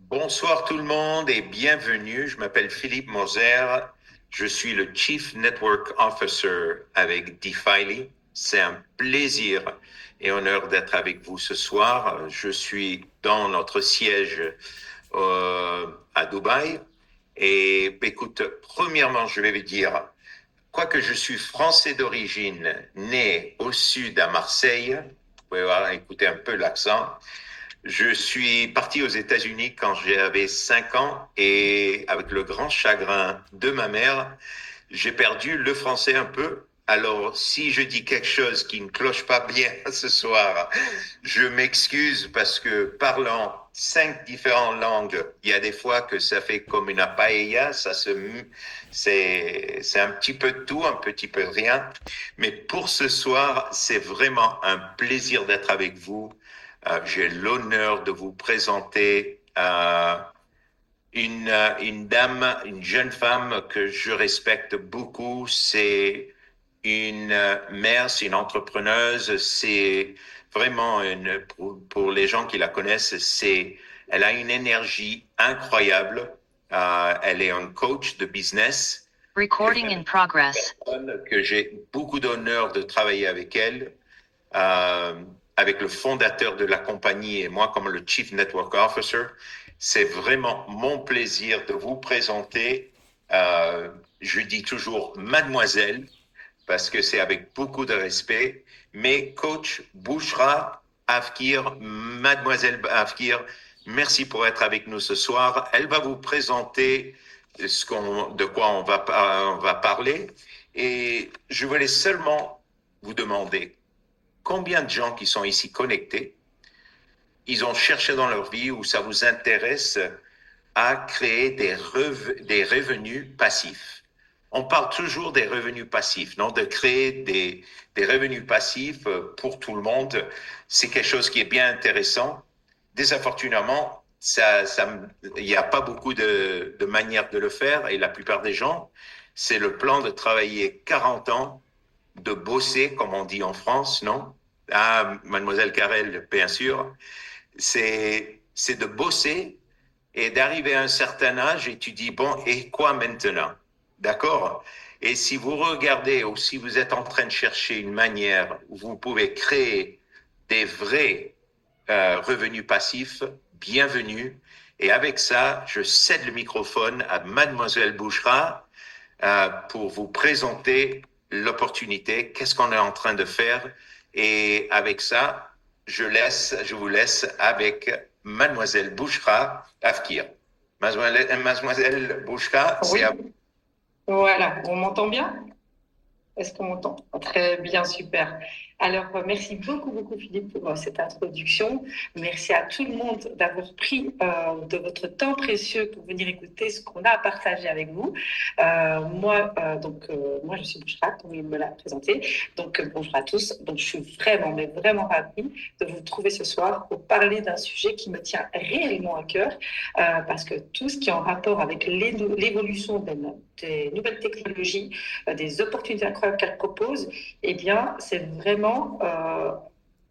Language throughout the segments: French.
Bonsoir tout le monde et bienvenue. Je m'appelle Philippe Moser. Je suis le Chief Network Officer avec Defiley. C'est un plaisir et honneur d'être avec vous ce soir. Je suis dans notre siège à Dubaï. Et écoute, premièrement, je vais vous dire, quoique je suis français d'origine, né au sud à Marseille, vous pouvez voir, écouter un peu l'accent. Je suis parti aux États-Unis quand j'avais 5 ans et avec le grand chagrin de ma mère, j'ai perdu le français un peu. Alors, si je dis quelque chose qui ne cloche pas bien ce soir, je m'excuse parce que parlant 5 différentes langues, il y a des fois que ça fait comme une paella, c'est un petit peu de tout, un petit peu de rien. Mais pour ce soir, c'est vraiment un plaisir d'être avec vous. J'ai l'honneur de vous présenter une dame, une jeune femme que je respecte beaucoup. C'est une mère, c'est une entrepreneuse, c'est vraiment pour les gens qui la connaissent, elle a une énergie incroyable. Elle est un coach de business. Recording in progress. Que j'ai beaucoup d'honneur de travailler avec elle. Euh, avec le fondateur de la compagnie et moi comme le Chief Network Officer. C'est vraiment mon plaisir de vous présenter, je dis toujours mademoiselle, parce que c'est avec beaucoup de respect, mais coach Bouchra Afkir, mademoiselle Afkir, merci pour être avec nous ce soir. Elle va vous présenter de quoi on va parler et je voulais seulement vous demander combien de gens qui sont ici connectés, ils ont cherché dans leur vie où ça vous intéresse à créer des revenus passifs. On parle toujours des revenus passifs, non? De créer des revenus passifs pour tout le monde. C'est quelque chose qui est bien intéressant. Désafortunadement, il n'y a pas beaucoup de manières de le faire et la plupart des gens, c'est le plan de travailler 40 ans, de bosser, comme on dit en France, non? Ah, mademoiselle Carrel, bien sûr. C'est de bosser et d'arriver à un certain âge et tu dis, bon, et quoi maintenant? D'accord? Et si vous regardez ou si vous êtes en train de chercher une manière où vous pouvez créer des vrais revenus passifs, bienvenue. Et avec ça, je cède le microphone à mademoiselle Bouchra pour vous présenter l'opportunité, qu'est-ce qu'on est en train de faire. Et avec ça, je vous laisse avec mademoiselle Bouchra Afkir. Mademoiselle Bouchra, c'est à Oui, vous. voilà, on m'entend bien? Est-ce qu'on m'entend? Très bien, super. Alors, merci beaucoup, beaucoup, Philippe, pour cette introduction. Merci à tout le monde d'avoir pris de votre temps précieux pour venir écouter ce qu'on a à partager avec vous. Moi, je suis Bouchra, comme il me l'a présenté. Donc, bonjour à tous. Donc, je suis vraiment, mais vraiment ravie de vous trouver ce soir pour parler d'un sujet qui me tient réellement à cœur, parce que tout ce qui est en rapport avec l'évolution des nouvelles technologies, des opportunités incroyables qu'elle propose, eh bien, c'est vraiment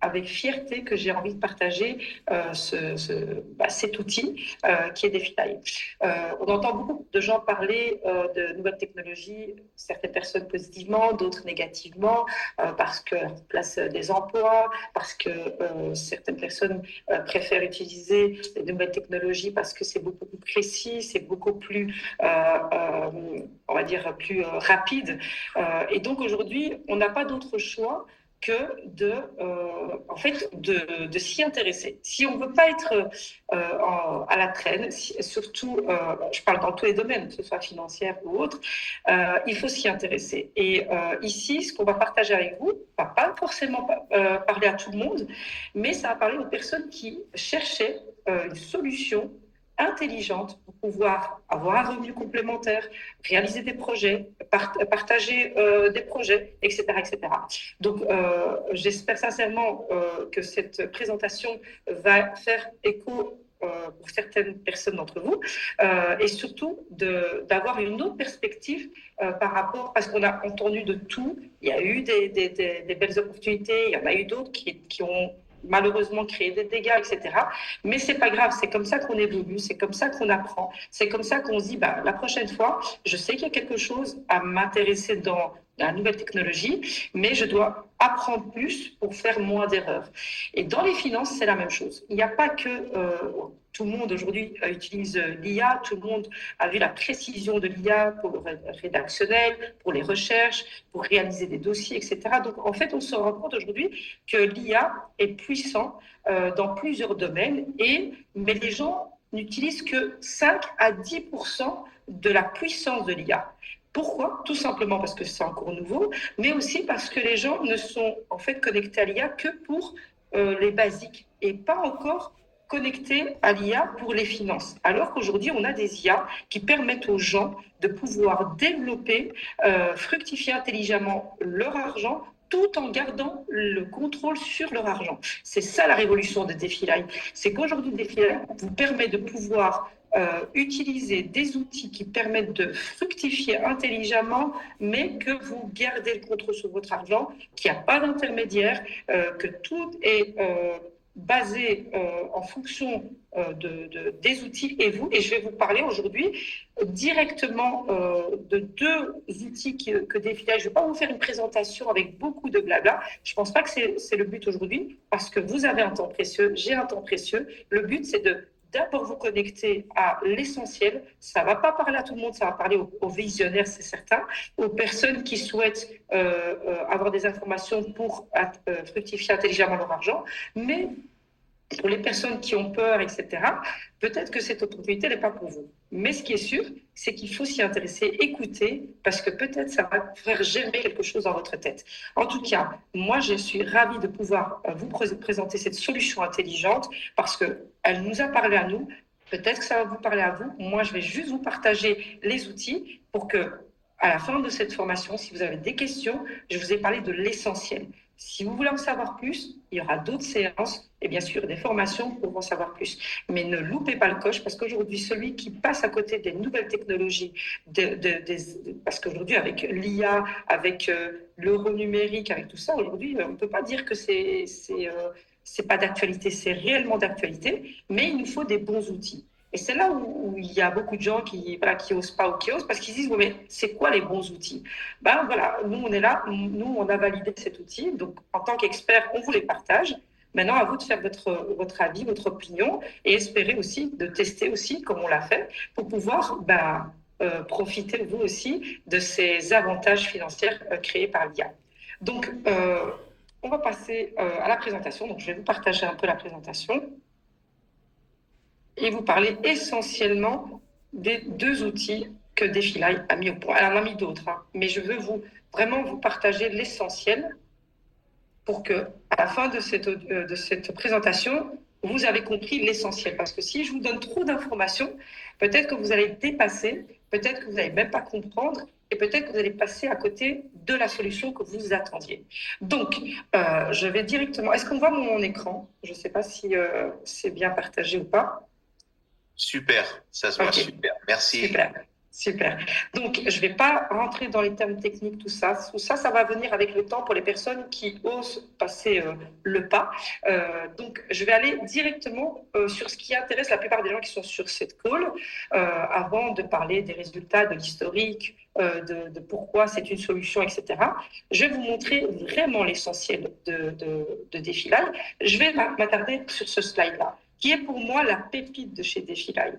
avec fierté que j'ai envie de partager cet outil qui est DeFi. On entend beaucoup de gens parler de nouvelles technologies, certaines personnes positivement, d'autres négativement, parce qu'elles remplacent des emplois, parce que certaines personnes préfèrent utiliser les nouvelles technologies parce que c'est beaucoup plus précis, c'est beaucoup plus, on va dire, plus rapide. Et donc aujourd'hui, on n'a pas d'autre choix que de s'y intéresser. Si on ne veut pas être à la traîne, surtout, je parle dans tous les domaines, que ce soit financier ou autre, il faut s'y intéresser. Et ici, ce qu'on va partager avec vous, va pas forcément parler à tout le monde, mais ça va parler aux personnes qui cherchaient une solution intelligente pour pouvoir avoir un revenu complémentaire, réaliser des projets, partager des projets, etc., etc. Donc, j'espère sincèrement que cette présentation va faire écho pour certaines personnes d'entre vous, et surtout d'avoir une autre perspective par rapport, parce qu'on a entendu de tout, il y a eu des belles opportunités, il y en a eu d'autres qui ont malheureusement créer des dégâts, etc. Mais c'est pas grave, c'est comme ça qu'on évolue, c'est comme ça qu'on apprend, c'est comme ça qu'on se dit, bah, la prochaine fois, je sais qu'il y a quelque chose à m'intéresser dans la nouvelle technologie, mais je dois apprendre plus pour faire moins d'erreurs. Et dans les finances, c'est la même chose. Il n'y a pas que tout le monde aujourd'hui utilise l'IA, tout le monde a vu la précision de l'IA pour le rédactionnel, pour les recherches, pour réaliser des dossiers, etc. Donc en fait, on se rend compte aujourd'hui que l'IA est puissant dans plusieurs domaines, mais les gens n'utilisent que 5 à 10% de la puissance de l'IA. Pourquoi? Tout simplement parce que c'est encore nouveau, mais aussi parce que les gens ne sont en fait connectés à l'IA que pour les basiques et pas encore connectés à l'IA pour les finances. Alors qu'aujourd'hui, on a des IA qui permettent aux gens de pouvoir développer, fructifier intelligemment leur argent tout en gardant le contrôle sur leur argent. C'est ça la révolution de DeFi Live. C'est qu'aujourd'hui, DeFi Live vous permet de pouvoir utiliser des outils qui permettent de fructifier intelligemment, mais que vous gardez le contrôle sur votre argent, qu'il n'y a pas d'intermédiaire, que tout est basé en fonction des outils et vous. Et je vais vous parler aujourd'hui directement de deux outils que DeFi Live. Je ne vais pas vous faire une présentation avec beaucoup de blabla. Je ne pense pas que c'est le but aujourd'hui, parce que vous avez un temps précieux, j'ai un temps précieux. Le but, c'est de d'abord vous connecter à l'essentiel. Ça ne va pas parler à tout le monde, ça va parler aux visionnaires, c'est certain, aux personnes qui souhaitent avoir des informations pour fructifier intelligemment leur argent. Mais pour les personnes qui ont peur, etc., peut-être que cette opportunité n'est pas pour vous. Mais ce qui est sûr, c'est qu'il faut s'y intéresser, écouter, parce que peut-être ça va faire germer quelque chose dans votre tête. En tout cas, moi, je suis ravie de pouvoir vous présenter cette solution intelligente, parce qu'elle nous a parlé à nous. Peut-être que ça va vous parler à vous. Moi, je vais juste vous partager les outils pour que, à la fin de cette formation, si vous avez des questions, je vous ai parlé de l'essentiel. Si vous voulez en savoir plus, il y aura d'autres séances et bien sûr des formations pour en savoir plus. Mais ne loupez pas le coche, parce qu'aujourd'hui, celui qui passe à côté des nouvelles technologies, parce qu'aujourd'hui, avec l'IA, avec l'euro numérique, avec tout ça, aujourd'hui, on ne peut pas dire que c'est pas d'actualité, c'est réellement d'actualité, mais il nous faut des bons outils. Et c'est là où il y a beaucoup de gens qui osent pas ou qui osent, parce qu'ils disent, bon, mais c'est quoi les bons outils? Ben voilà, nous on est là, nous on a validé cet outil, donc en tant qu'expert, on vous les partage. Maintenant, à vous de faire votre avis, votre opinion, et espérer aussi de tester aussi, comme on l'a fait, pour pouvoir profiter vous aussi de ces avantages financiers créés par l'IA. Donc, on va passer à la présentation. Donc, je vais vous partager un peu la présentation et vous parler essentiellement des deux outils que DeFi Live a mis au point. Elle en a mis d'autres, hein, mais je veux vraiment vous partager l'essentiel pour que, à la fin de cette présentation, vous avez compris l'essentiel. Parce que si je vous donne trop d'informations, peut-être que vous allez dépasser, peut-être que vous n'allez même pas comprendre, et peut-être que vous allez passer à côté de la solution que vous attendiez. Donc, je vais directement... Est-ce qu'on voit mon écran? Je ne sais pas si c'est bien partagé ou pas. Super, ça se voit super. Merci. Super. Donc, je ne vais pas rentrer dans les termes techniques, tout ça. Tout ça, ça va venir avec le temps pour les personnes qui osent passer le pas. Donc, je vais aller directement sur ce qui intéresse la plupart des gens qui sont sur cette call, avant de parler des résultats, de l'historique, de pourquoi c'est une solution, etc. Je vais vous montrer vraiment l'essentiel de DeFi Live. Je vais m'attarder sur ce slide-là, qui est pour moi la pépite de chez DeFi Live,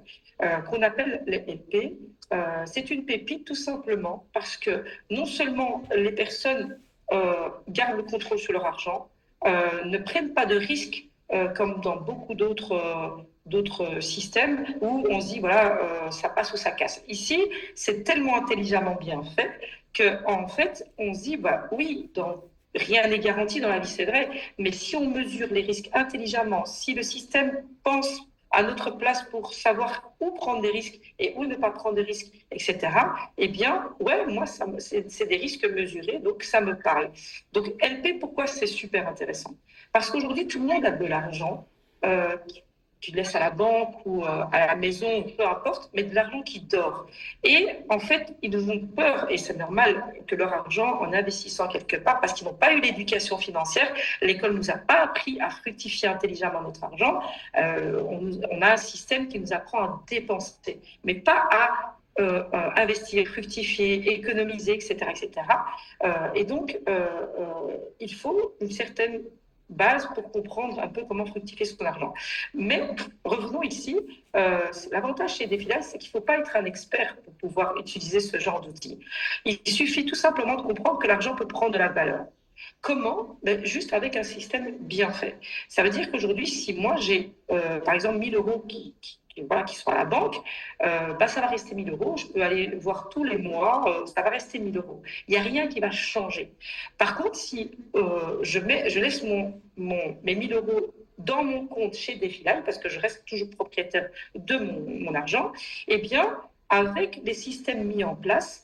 qu'on appelle les LP. C'est une pépite tout simplement parce que non seulement les personnes gardent le contrôle sur leur argent, ne prennent pas de risques comme dans beaucoup d'autres systèmes où on se dit voilà, ça passe ou ça casse. Ici, c'est tellement intelligemment bien fait qu'en fait, on se dit bah oui, rien n'est garanti dans la vie, c'est vrai, mais si on mesure les risques intelligemment, si le système pense à notre place pour savoir où prendre des risques et où ne pas prendre des risques, etc., eh bien, ouais, moi, c'est des risques mesurés, donc ça me parle. Donc, LP, pourquoi c'est super intéressant? Parce qu'aujourd'hui, tout le monde a de l'argent tu le laisses à la banque ou à la maison, peu importe, mais de l'argent qui dort. Et en fait, ils ont peur, et c'est normal, que leur argent, en investissant quelque part, parce qu'ils n'ont pas eu l'éducation financière, l'école ne nous a pas appris à fructifier intelligemment notre argent. On a un système qui nous apprend à dépenser, mais pas à investir, fructifier, économiser, etc. etc. Et donc, il faut une certaine base pour comprendre un peu comment fructifier son argent. Mais revenons ici, l'avantage chez Defilial, c'est qu'il ne faut pas être un expert pour pouvoir utiliser ce genre d'outils. Il suffit tout simplement de comprendre que l'argent peut prendre de la valeur. Comment? Juste avec un système bien fait. Ça veut dire qu'aujourd'hui, si moi j'ai par exemple 1000 euros qui sont à la banque, ça va rester 1000 euros. Je peux aller voir tous les mois, ça va rester 1000 euros. Il n'y a rien qui va changer. Par contre, si je laisse mes 1000 euros dans mon compte chez Defilial, parce que je reste toujours propriétaire de mon argent, eh bien, avec les systèmes mis en place,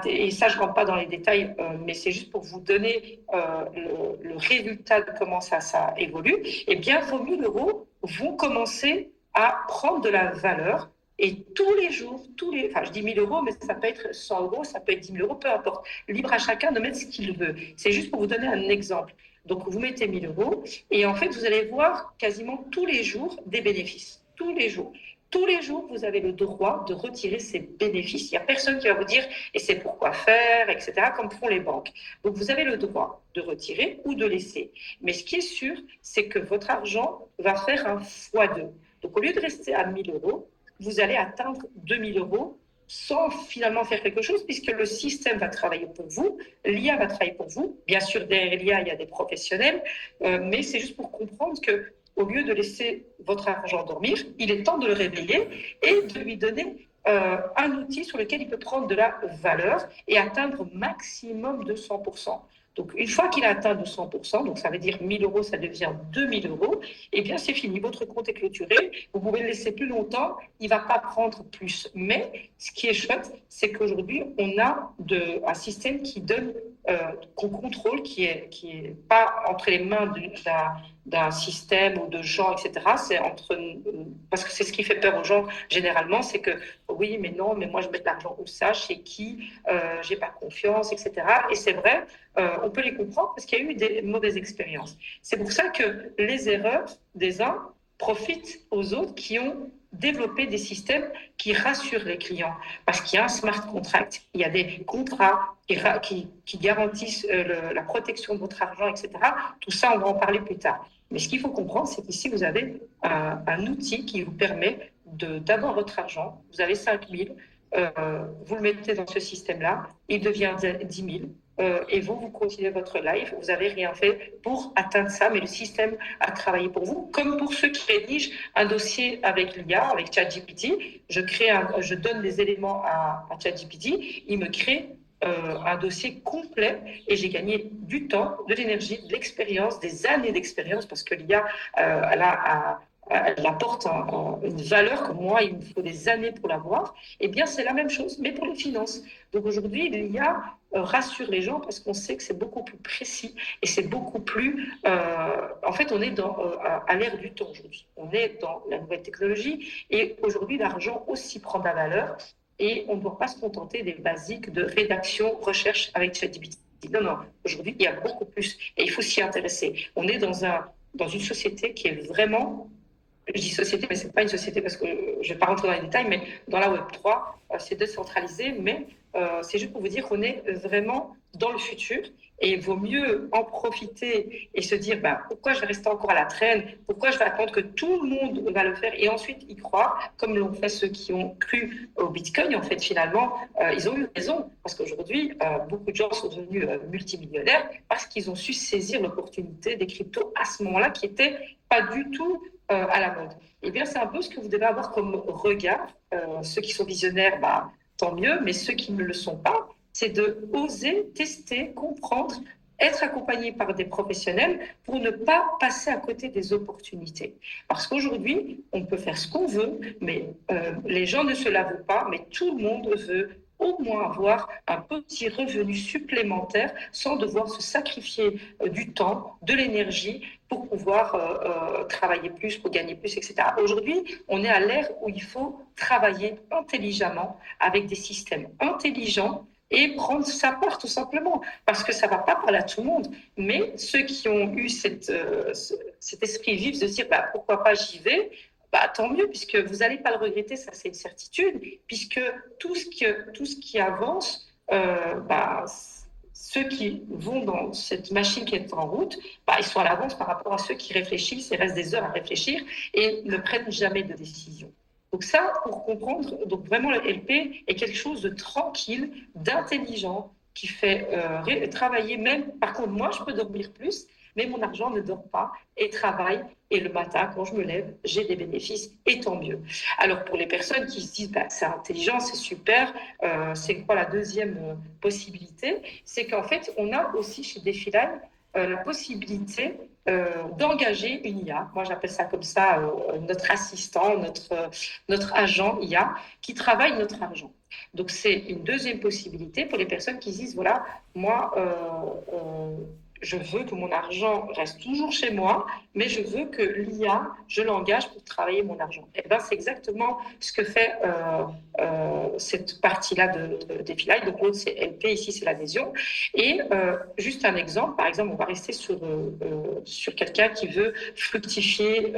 et ça, je ne rentre pas dans les détails, mais c'est juste pour vous donner le résultat de comment ça évolue, eh bien, vos 1000 euros vont commencer à prendre de la valeur. Et tous les jours, enfin, je dis 1000 euros, mais ça peut être 100 euros, ça peut être 10 000 euros, peu importe. Libre à chacun de mettre ce qu'il veut. C'est juste pour vous donner un exemple. Donc, vous mettez 1000 euros et en fait, vous allez voir quasiment tous les jours des bénéfices. Tous les jours. Tous les jours, vous avez le droit de retirer ces bénéfices. Il n'y a personne qui va vous dire « et c'est pourquoi faire », etc., comme font les banques. Donc, vous avez le droit de retirer ou de laisser. Mais ce qui est sûr, c'est que votre argent va faire un x2. Donc, au lieu de rester à 1000 euros, vous allez atteindre 2000 euros sans finalement faire quelque chose, puisque le système va travailler pour vous, l'IA va travailler pour vous. Bien sûr, derrière l'IA, il y a des professionnels, mais c'est juste pour comprendre que au lieu de laisser votre argent dormir, il est temps de le réveiller et de lui donner un outil sur lequel il peut prendre de la valeur et atteindre maximum de 100%. Donc, une fois qu'il a atteint de 100%, donc ça veut dire 1000 euros, ça devient 2000 euros, eh bien, c'est fini. Votre compte est clôturé. Vous pouvez le laisser plus longtemps. Il ne va pas prendre plus. Mais ce qui est chouette, c'est qu'aujourd'hui, on a un système qui donne, qu'on contrôle, qui est pas entre les mains d'un système ou de gens, etc. Parce que c'est ce qui fait peur aux gens, généralement, c'est que oui, mais non, mais moi, je mets de l'argent où ça, chez qui, j'ai pas confiance, etc. Et c'est vrai, on peut les comprendre parce qu'il y a eu des mauvaises expériences. C'est pour ça que les erreurs des uns profitent aux autres qui ont développé des systèmes qui rassurent les clients. Parce qu'il y a un smart contract, il y a des contrats qui garantissent la protection de votre argent, etc. Tout ça, on va en parler plus tard. Mais ce qu'il faut comprendre, c'est qu'ici, vous avez un outil qui vous permet d'avoir votre argent. Vous avez 5 000, vous le mettez dans ce système-là, il devient 10 000. Et vous continuez votre live, vous n'avez rien fait pour atteindre ça, mais le système a travaillé pour vous. Comme pour ceux qui rédigent un dossier avec l'IA, avec ChatGPT, je donne des éléments à ChatGPT, il me crée un dossier complet et j'ai gagné du temps, de l'énergie, de l'expérience, des années d'expérience parce que l'IA, elle apporte une valeur que moi, il me faut des années pour l'avoir. Eh bien, c'est la même chose, mais pour les finances. Donc aujourd'hui, l'IA rassure les gens parce qu'on sait que c'est beaucoup plus précis et c'est beaucoup plus... en fait, on est à l'ère du temps aujourd'hui. On est dans la nouvelle technologie et aujourd'hui, l'argent aussi prend de la valeur et on ne doit pas se contenter des basiques de rédaction, recherche avec ChatGPT. Non, non, aujourd'hui, il y a beaucoup plus et il faut s'y intéresser. On est dans une société qui est vraiment... Je dis société, mais ce n'est pas une société parce que je ne vais pas rentrer dans les détails, mais dans la Web3, c'est décentralisé, mais c'est juste pour vous dire qu'on est vraiment dans le futur et il vaut mieux en profiter et se dire pourquoi je vais rester encore à la traîne, pourquoi je vais attendre que tout le monde va le faire et ensuite y croire, comme l'ont fait ceux qui ont cru au Bitcoin. En fait, finalement, ils ont eu raison parce qu'aujourd'hui, beaucoup de gens sont devenus multimillionnaires parce qu'ils ont su saisir l'opportunité des cryptos à ce moment-là qui n'était pas du tout à la mode. Eh bien, c'est un peu ce que vous devez avoir comme regard. Ceux qui sont visionnaires, tant mieux, mais ceux qui ne le sont pas, c'est de oser tester, comprendre, être accompagné par des professionnels pour ne pas passer à côté des opportunités. Parce qu'aujourd'hui, on peut faire ce qu'on veut, mais les gens ne se l'avouent pas, mais tout le monde veut au moins avoir un petit revenu supplémentaire sans devoir se sacrifier du temps, de l'énergie pour pouvoir travailler plus, pour gagner plus, etc. Aujourd'hui, on est à l'ère où il faut travailler intelligemment avec des systèmes intelligents et prendre sa part tout simplement, parce que ça ne va pas parler à tout le monde. Mais ceux qui ont eu cet esprit vif de se dire pourquoi pas j'y vais, tant mieux, puisque vous n'allez pas le regretter, ça c'est une certitude, puisque tout ce qui avance, ceux qui vont dans cette machine qui est en route, ils sont à l'avance par rapport à ceux qui réfléchissent et restent des heures à réfléchir et ne prennent jamais de décision. Donc ça, pour comprendre, donc vraiment le LP est quelque chose de tranquille, d'intelligent, qui fait travailler même, par contre moi je peux dormir plus, mais mon argent ne dort pas et travaille. Et le matin, quand je me lève, j'ai des bénéfices et tant mieux. Alors pour les personnes qui se disent c'est intelligent, c'est super, c'est quoi la deuxième possibilité? C'est qu'en fait, on a aussi chez DefiLine la possibilité d'engager une IA. Moi, j'appelle ça comme ça notre assistant, notre agent IA qui travaille notre argent. Donc, c'est une deuxième possibilité pour les personnes qui disent, voilà, moi, je veux que mon argent reste toujours chez moi, mais je veux que l'IA, je l'engage pour travailler mon argent. Et ben, c'est exactement ce que fait cette partie-là de DefiLine. Donc, l'autre, c'est LP, ici, c'est l'adhésion. Et juste un exemple, par exemple, on va rester sur quelqu'un qui veut fructifier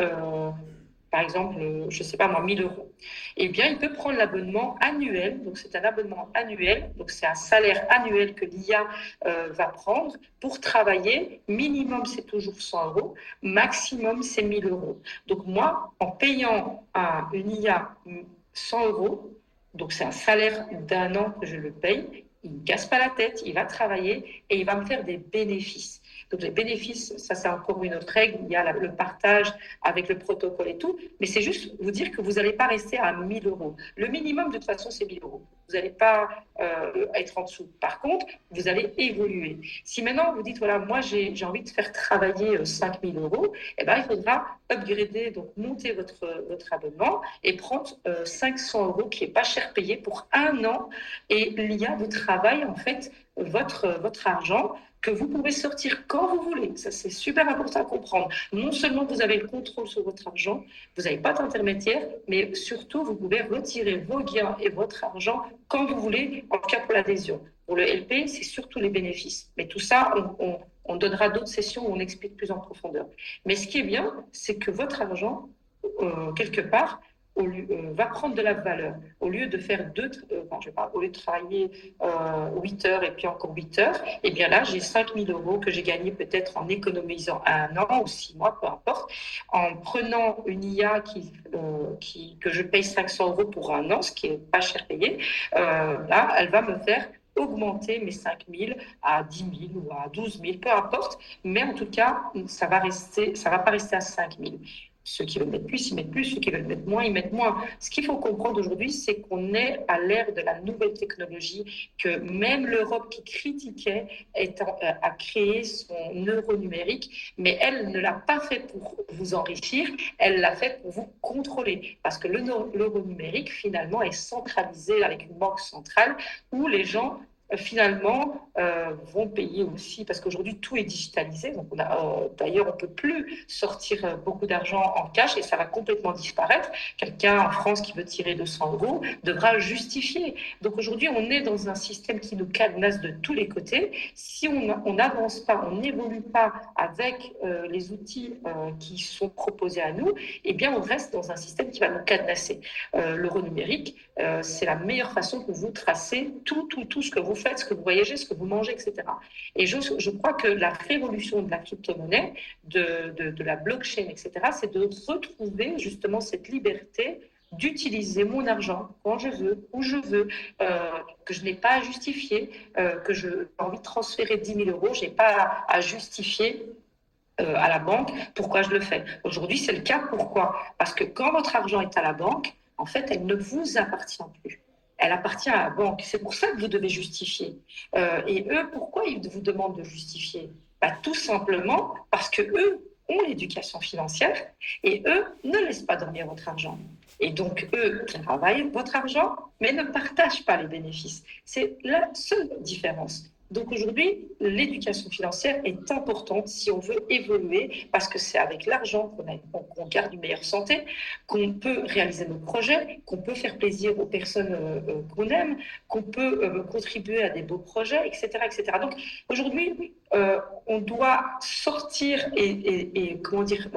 par exemple, je ne sais pas moi, 1 000 euros, eh bien, il peut prendre l'abonnement annuel. Donc, c'est un abonnement annuel. Donc, c'est un salaire annuel que l'IA va prendre pour travailler. Minimum, c'est toujours 100 euros. Maximum, c'est 1 000 euros. Donc, moi, en payant une IA 100 euros, donc c'est un salaire d'1 an que je le paye, il ne casse pas la tête, il va travailler et il va me faire des bénéfices. Donc les bénéfices, ça c'est encore une autre règle, il y a le partage avec le protocole et tout, mais c'est juste vous dire que vous n'allez pas rester à 1 000 euros. Le minimum de toute façon c'est 1 000 euros. Vous n'allez pas être en dessous. Par contre, vous allez évoluer. Si maintenant vous dites, voilà, moi j'ai envie de faire travailler 5 000 euros, eh ben, il faudra upgrader, donc monter votre abonnement et prendre 500 euros qui n'est pas cher payé pour 1 an. Et l'IA vous travaille en fait votre argent que vous pouvez sortir quand vous voulez. Ça, c'est super important à comprendre. Non seulement vous avez le contrôle sur votre argent, vous n'avez pas d'intermédiaire, mais surtout, vous pouvez retirer vos gains et votre argent quand vous voulez, en cas pour l'adhésion. Pour le LP, c'est surtout les bénéfices. Mais tout ça, on donnera d'autres sessions où on explique plus en profondeur. Mais ce qui est bien, c'est que votre argent, quelque part, va prendre de la valeur. Au lieu de faire au lieu de travailler 8 heures et puis encore 8 heures, eh bien là, j'ai 5 000 euros que j'ai gagné peut-être en économisant 1 an ou 6 mois, peu importe, en prenant une IA que je paye 500 euros pour 1 an, ce qui n'est pas cher payé. Là, elle va me faire augmenter mes 5 000 à 10 000 ou à 12 000, peu importe, mais en tout cas, ça va pas rester à 5 000. Ceux qui veulent mettre plus, ils mettent plus. Ceux qui veulent mettre moins, ils mettent moins. Ce qu'il faut comprendre aujourd'hui, c'est qu'on est à l'ère de la nouvelle technologie, que même l'Europe qui critiquait a créé son euro numérique, mais elle ne l'a pas fait pour vous enrichir, elle l'a fait pour vous contrôler. Parce que l'euro numérique, finalement, est centralisé avec une banque centrale où les gens finalement vont payer aussi, parce qu'aujourd'hui tout est digitalisé, donc d'ailleurs on ne peut plus sortir beaucoup d'argent en cash et ça va complètement disparaître. Quelqu'un en France qui veut tirer 200 euros devra justifier. Donc aujourd'hui on est dans un système qui nous cadenasse de tous les côtés. Si on n'avance pas, on n'évolue pas avec les outils qui sont proposés à nous, eh bien on reste dans un système qui va nous cadenasser. L'euro numérique, c'est la meilleure façon pour vous tracer tout ce que vous faites, ce que vous voyagez, ce que vous mangez, etc. Et je crois que la révolution de la crypto-monnaie, de la blockchain, etc., c'est de retrouver justement cette liberté d'utiliser mon argent quand je veux, où je veux, que je n'ai pas à justifier, que j'ai envie de transférer 10 000 euros, je n'ai pas à justifier à la banque pourquoi je le fais. Aujourd'hui, c'est le cas. Pourquoi? Parce que quand votre argent est à la banque, en fait, elle ne vous appartient plus. Elle appartient à la banque. C'est pour ça que vous devez justifier. Et eux, pourquoi ils vous demandent de justifier? Tout simplement parce que eux, ont l'éducation financière et eux ne laissent pas dormir votre argent. Et donc, eux travaillent votre argent, mais ne partagent pas les bénéfices. C'est la seule différence. Donc aujourd'hui, l'éducation financière est importante si on veut évoluer, parce que c'est avec l'argent qu'on garde une meilleure santé, qu'on peut réaliser nos projets, qu'on peut faire plaisir aux personnes qu'on aime, qu'on peut contribuer à des beaux projets, etc., etc. Donc aujourd'hui, on doit sortir et comment dire,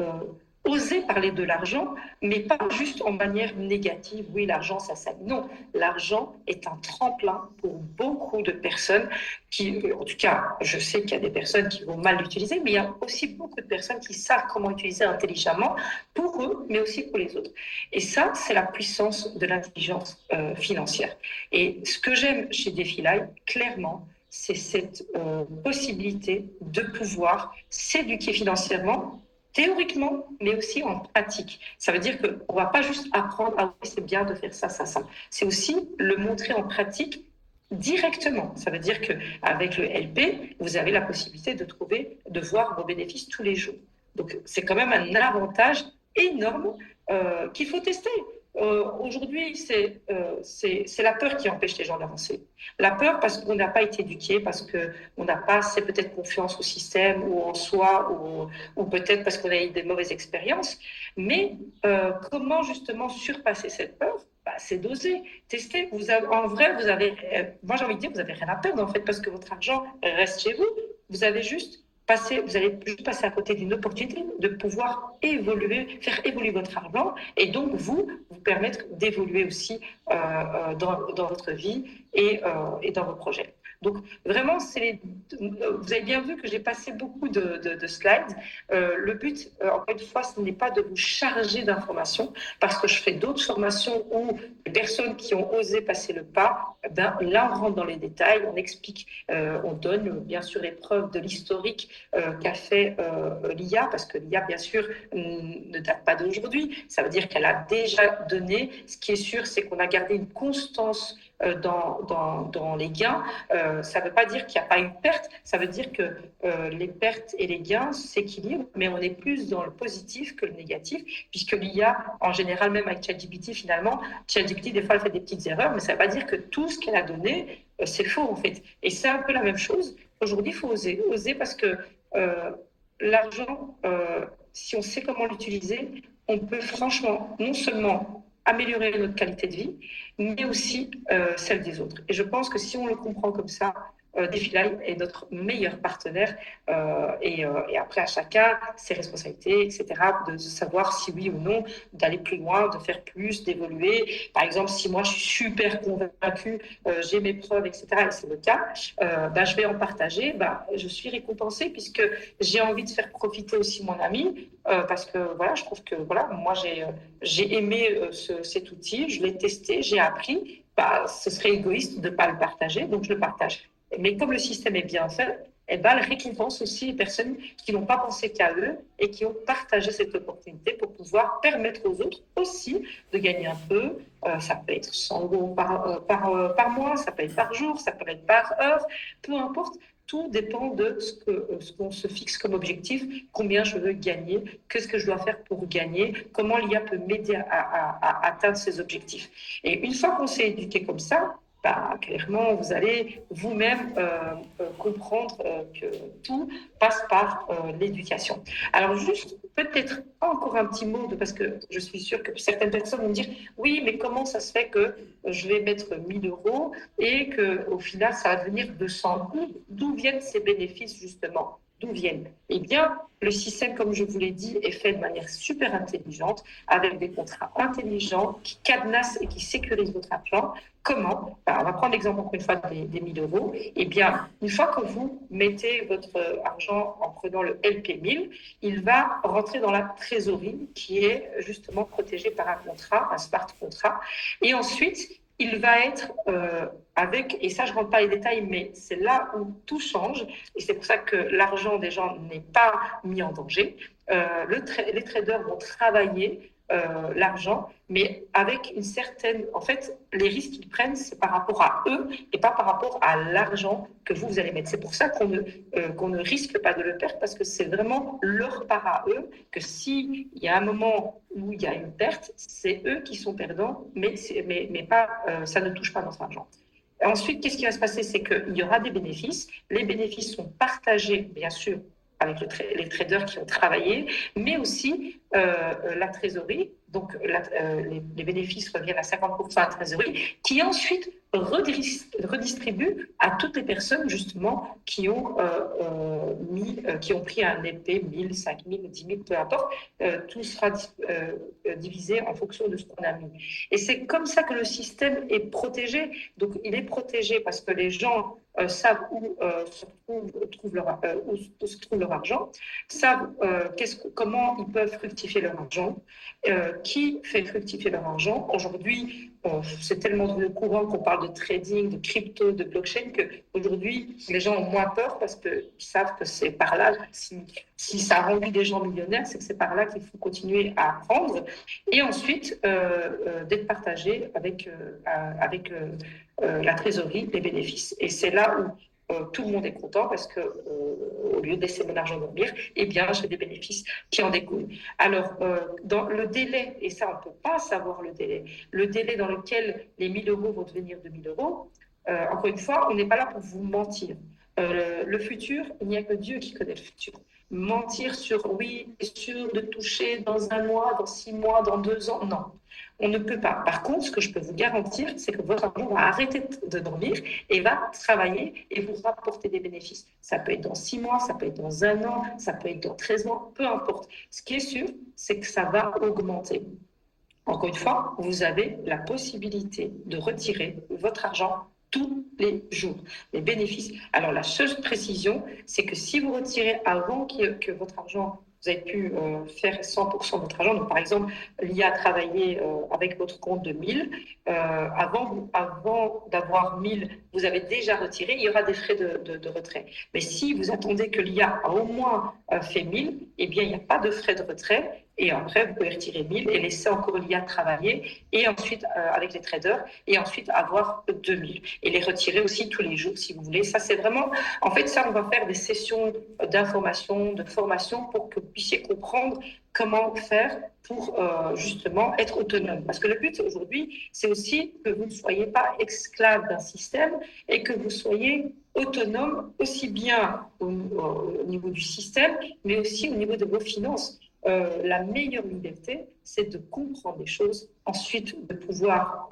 oser parler de l'argent, mais pas juste en manière négative. Oui, l'argent, ça sert. Non, l'argent est un tremplin pour beaucoup de personnes qui, en tout cas, je sais qu'il y a des personnes qui vont mal l'utiliser, mais il y a aussi beaucoup de personnes qui savent comment utiliser intelligemment pour eux, mais aussi pour les autres. Et ça, c'est la puissance de l'intelligence financière. Et ce que j'aime chez DeFi clairement, c'est cette possibilité de pouvoir s'éduquer financièrement, théoriquement, mais aussi en pratique. Ça veut dire qu'on ne va pas juste apprendre, ah oui, c'est bien de faire ça, ça, ça. C'est aussi le montrer en pratique directement. Ça veut dire qu'avec le LP, vous avez la possibilité de voir vos bénéfices tous les jours. Donc, c'est quand même un avantage énorme qu'il faut tester. Aujourd'hui, c'est la peur qui empêche les gens d'avancer. La peur parce qu'on n'a pas été éduqué, parce qu'on n'a pas assez peut-être confiance au système ou en soi, ou peut-être parce qu'on a eu des mauvaises expériences. Mais comment justement surpasser cette peur? C'est d'oser, tester. En vrai, moi j'ai envie de dire, vous n'avez rien à perdre en fait, parce que votre argent reste chez vous. Vous allez juste passer à côté d'une opportunité de pouvoir faire évoluer votre argent et donc vous permettre d'évoluer aussi dans votre vie et dans vos projets. Donc vraiment, vous avez bien vu que j'ai passé beaucoup de slides. Le but, encore une fois, ce n'est pas de vous charger d'informations, parce que je fais d'autres formations où les personnes qui ont osé passer le pas, là on rentre dans les détails, on explique, on donne bien sûr les preuves de l'historique qu'a fait l'IA, parce que l'IA, bien sûr, ne date pas d'aujourd'hui. Ça veut dire qu'elle a déjà donné. Ce qui est sûr, c'est qu'on a gardé une constance dans les gains. Ça ne veut pas dire qu'il n'y a pas eu de perte, ça veut dire que les pertes et les gains s'équilibrent, mais on est plus dans le positif que le négatif, puisque l'IA, en général, même avec ChatGPT, finalement, ChatGPT, des fois, elle fait des petites erreurs, mais ça ne veut pas dire que tout ce qu'elle a donné, c'est faux, en fait. Et c'est un peu la même chose. Aujourd'hui, il faut oser parce que l'argent, si on sait comment l'utiliser, on peut franchement, non seulement améliorer notre qualité de vie, mais aussi celle des autres. Et je pense que si on le comprend comme ça, DeFi est notre meilleur partenaire et après à chacun ses responsabilités, etc., de savoir si oui ou non d'aller plus loin, de faire plus, d'évoluer. Par exemple, si moi je suis super convaincue, j'ai mes preuves, etc., et c'est le cas, je vais en partager, je suis récompensée puisque j'ai envie de faire profiter aussi mon ami parce que voilà, je trouve que voilà, moi j'ai aimé cet outil, je l'ai testé, j'ai appris. Ce serait égoïste de ne pas le partager, donc je le partage. Mais comme le système est bien fait, elle récompense aussi les personnes qui n'ont pas pensé qu'à eux et qui ont partagé cette opportunité pour pouvoir permettre aux autres aussi de gagner un peu. Ça peut être 100 € par mois, ça peut être par jour, ça peut être par heure, peu importe. Tout dépend de ce qu'on se fixe comme objectif, combien je veux gagner, qu'est-ce que je dois faire pour gagner, comment l'IA peut m'aider à atteindre ces objectifs. Et une fois qu'on s'est éduqué comme ça, clairement, vous allez vous-même comprendre que tout passe par l'éducation. Alors, juste peut-être encore un petit mot, parce que je suis sûre que certaines personnes vont me dire « Oui, mais comment ça se fait que je vais mettre 1 000 € et qu'au final, ça va devenir 200 €? D'où viennent ces bénéfices, justement ? D'où viennent? Eh bien, le système, comme je vous l'ai dit, est fait de manière super intelligente, avec des contrats intelligents qui cadenassent et qui sécurisent votre argent. Comment? On va prendre l'exemple encore une fois des 1 000 €. Eh bien, une fois que vous mettez votre argent en prenant le LP 1000, il va rentrer dans la trésorerie qui est justement protégée par un contrat, un smart contract. Et ensuite, il va être et ça je ne rentre pas les détails, mais c'est là où tout change, et c'est pour ça que l'argent des gens n'est pas mis en danger. Les traders vont travailler l'argent, mais avec une certaine... En fait, les risques qu'ils prennent, c'est par rapport à eux et pas par rapport à l'argent que vous allez mettre. C'est pour ça qu'on ne risque pas de le perdre, parce que c'est vraiment leur part à eux, que s'il y a un moment où il y a une perte, c'est eux qui sont perdants, mais pas, ça ne touche pas notre argent. Ensuite, qu'est-ce qui va se passer? C'est qu'il y aura des bénéfices. Les bénéfices sont partagés, bien sûr, avec les traders qui ont travaillé, mais aussi la trésorerie. Donc, les bénéfices reviennent à 50% à la trésorerie, qui ensuite redistribue à toutes les personnes, justement, qui ont pris un épée, 1000, 5000, 10 000, peu importe. Tout sera divisé en fonction de ce qu'on a mis. Et c'est comme ça que le système est protégé. Donc, il est protégé parce que les gens savent où se trouve leur argent, savent comment ils peuvent fructifier leur argent, qui fait fructifier leur argent. Aujourd'hui, c'est tellement courant qu'on parle de trading, de crypto, de blockchain, qu'aujourd'hui, les gens ont moins peur parce qu'ils savent que c'est par là, si ça a rendu des gens millionnaires, c'est que c'est par là qu'il faut continuer à apprendre. Et ensuite, d'être partagé avec la trésorerie, les bénéfices. Et c'est là où tout le monde est content parce que au lieu de laisser mon argent dormir, eh bien, j'ai des bénéfices qui en découlent. Alors, dans le délai, et ça, on ne peut pas savoir le délai dans lequel les 1 000 € vont devenir 2 000 €, encore une fois, on n'est pas là pour vous mentir. Le futur, il n'y a que Dieu qui connaît le futur. Mentir sur oui, c'est sûr de toucher dans 1 mois, dans 6 mois, dans 2 ans, non. On ne peut pas. Par contre, ce que je peux vous garantir, c'est que votre argent va arrêter de dormir et va travailler et vous rapporter des bénéfices. Ça peut être dans 6 mois, ça peut être dans 1 an, ça peut être dans 13 mois, peu importe. Ce qui est sûr, c'est que ça va augmenter. Encore une fois, vous avez la possibilité de retirer votre argent tous les jours, les bénéfices. Alors, la seule précision, c'est que si vous retirez avant que votre argent, vous avez pu faire 100% de votre argent, donc par exemple, l'IA a travaillé avec votre compte de 1000, avant d'avoir 1000, vous avez déjà retiré, il y aura des frais de retrait. Mais si vous attendez que l'IA a au moins fait 1000, eh bien, il n'y a pas de frais de retrait. Et après, vous pouvez retirer 1000 et laisser encore l'IA travailler, et ensuite, avec les traders, et ensuite avoir 2000. Et les retirer aussi tous les jours, si vous voulez. Ça, c'est vraiment... En fait, ça, on va faire des sessions d'information, de formation, pour que vous puissiez comprendre comment faire pour justement être autonome. Parce que le but aujourd'hui, c'est aussi que vous ne soyez pas esclave d'un système et que vous soyez autonome aussi bien au niveau du système, mais aussi au niveau de vos finances. La meilleure liberté, c'est de comprendre les choses, ensuite de pouvoir,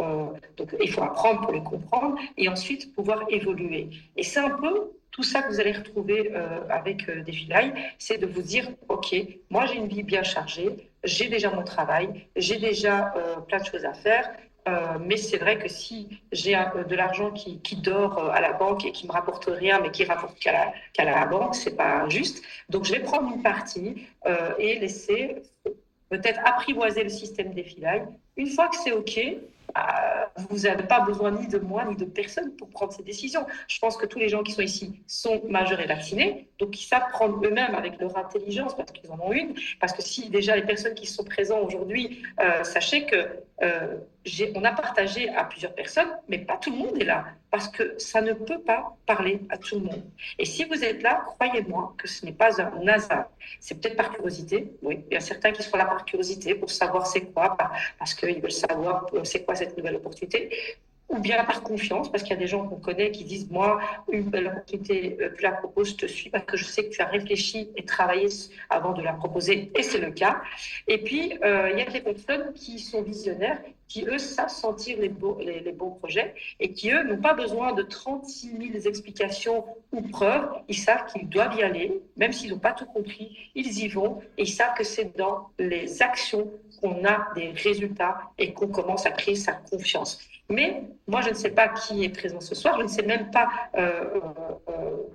donc il faut apprendre pour les comprendre, et ensuite pouvoir évoluer. Et c'est un peu tout ça que vous allez retrouver avec DeFi, c'est de vous dire, OK, moi j'ai une vie bien chargée, j'ai déjà mon travail, j'ai déjà plein de choses à faire, mais c'est vrai que si j'ai de l'argent qui dort à la banque et qui me rapporte rien, mais qui rapporte qu'à la banque, c'est pas juste. Donc je vais prendre une partie et laisser peut-être apprivoiser le système DeFi. Une fois que c'est OK, vous n'avez pas besoin ni de moi ni de personne pour prendre ces décisions. Je pense que tous les gens qui sont ici sont majeurs et vaccinés, donc ils savent prendre eux-mêmes avec leur intelligence, parce qu'ils en ont une. Parce que si déjà les personnes qui sont présentes aujourd'hui, sachez que on a partagé à plusieurs personnes, mais pas tout le monde est là, parce que ça ne peut pas parler à tout le monde. Et si vous êtes là, croyez-moi que ce n'est pas un hasard. C'est peut-être par curiosité, oui. Il y a certains qui sont là par curiosité pour savoir c'est quoi, parce qu'ils veulent savoir c'est quoi cette nouvelle opportunité, ou bien par confiance, parce qu'il y a des gens qu'on connaît qui disent, moi, une belle opportunité, tu la proposes, je te suis, parce que je sais que tu as réfléchi et travaillé avant de la proposer, et c'est le cas. Et puis, il y a des personnes qui sont visionnaires, qui, eux, savent sentir les bons projets, et qui, eux, n'ont pas besoin de 36 000 explications ou preuves. Ils savent qu'ils doivent y aller, même s'ils n'ont pas tout compris, ils y vont, et ils savent que c'est dans les actions qu'on a des résultats et qu'on commence à créer sa confiance. Mais moi, je ne sais pas qui est présent ce soir, je ne sais même pas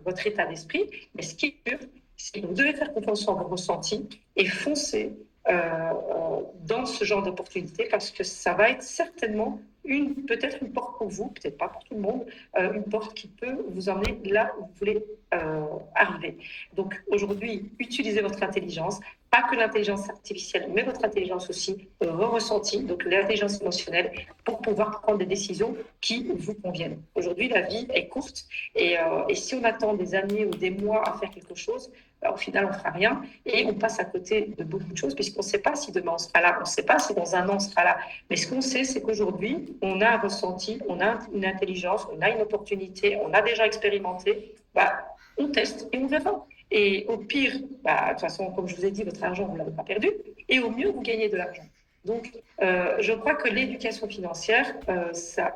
votre état d'esprit, mais ce qui est sûr, c'est que vous devez faire confiance en vos ressentis et foncer dans ce genre d'opportunité, parce que ça va être certainement peut-être une porte pour vous, peut-être pas pour tout le monde, une porte qui peut vous emmener là où vous voulez arriver. Donc aujourd'hui, utilisez votre intelligence, pas que l'intelligence artificielle, mais votre intelligence aussi, vos ressentis, donc l'intelligence émotionnelle, pour pouvoir prendre des décisions qui vous conviennent. Aujourd'hui, la vie est courte et si on attend des années ou des mois à faire quelque chose, au final, on ne fera rien et on passe à côté de beaucoup de choses puisqu'on ne sait pas si demain on sera là, on ne sait pas si dans un an on sera là. Mais ce qu'on sait, c'est qu'aujourd'hui, on a un ressenti, on a une intelligence, on a une opportunité, on a déjà expérimenté. On teste et on verra. Et au pire, de toute façon, comme je vous ai dit, votre argent, vous ne l'avez pas perdu. Et au mieux, vous gagnez de l'argent. Donc, je crois que l'éducation financière, ça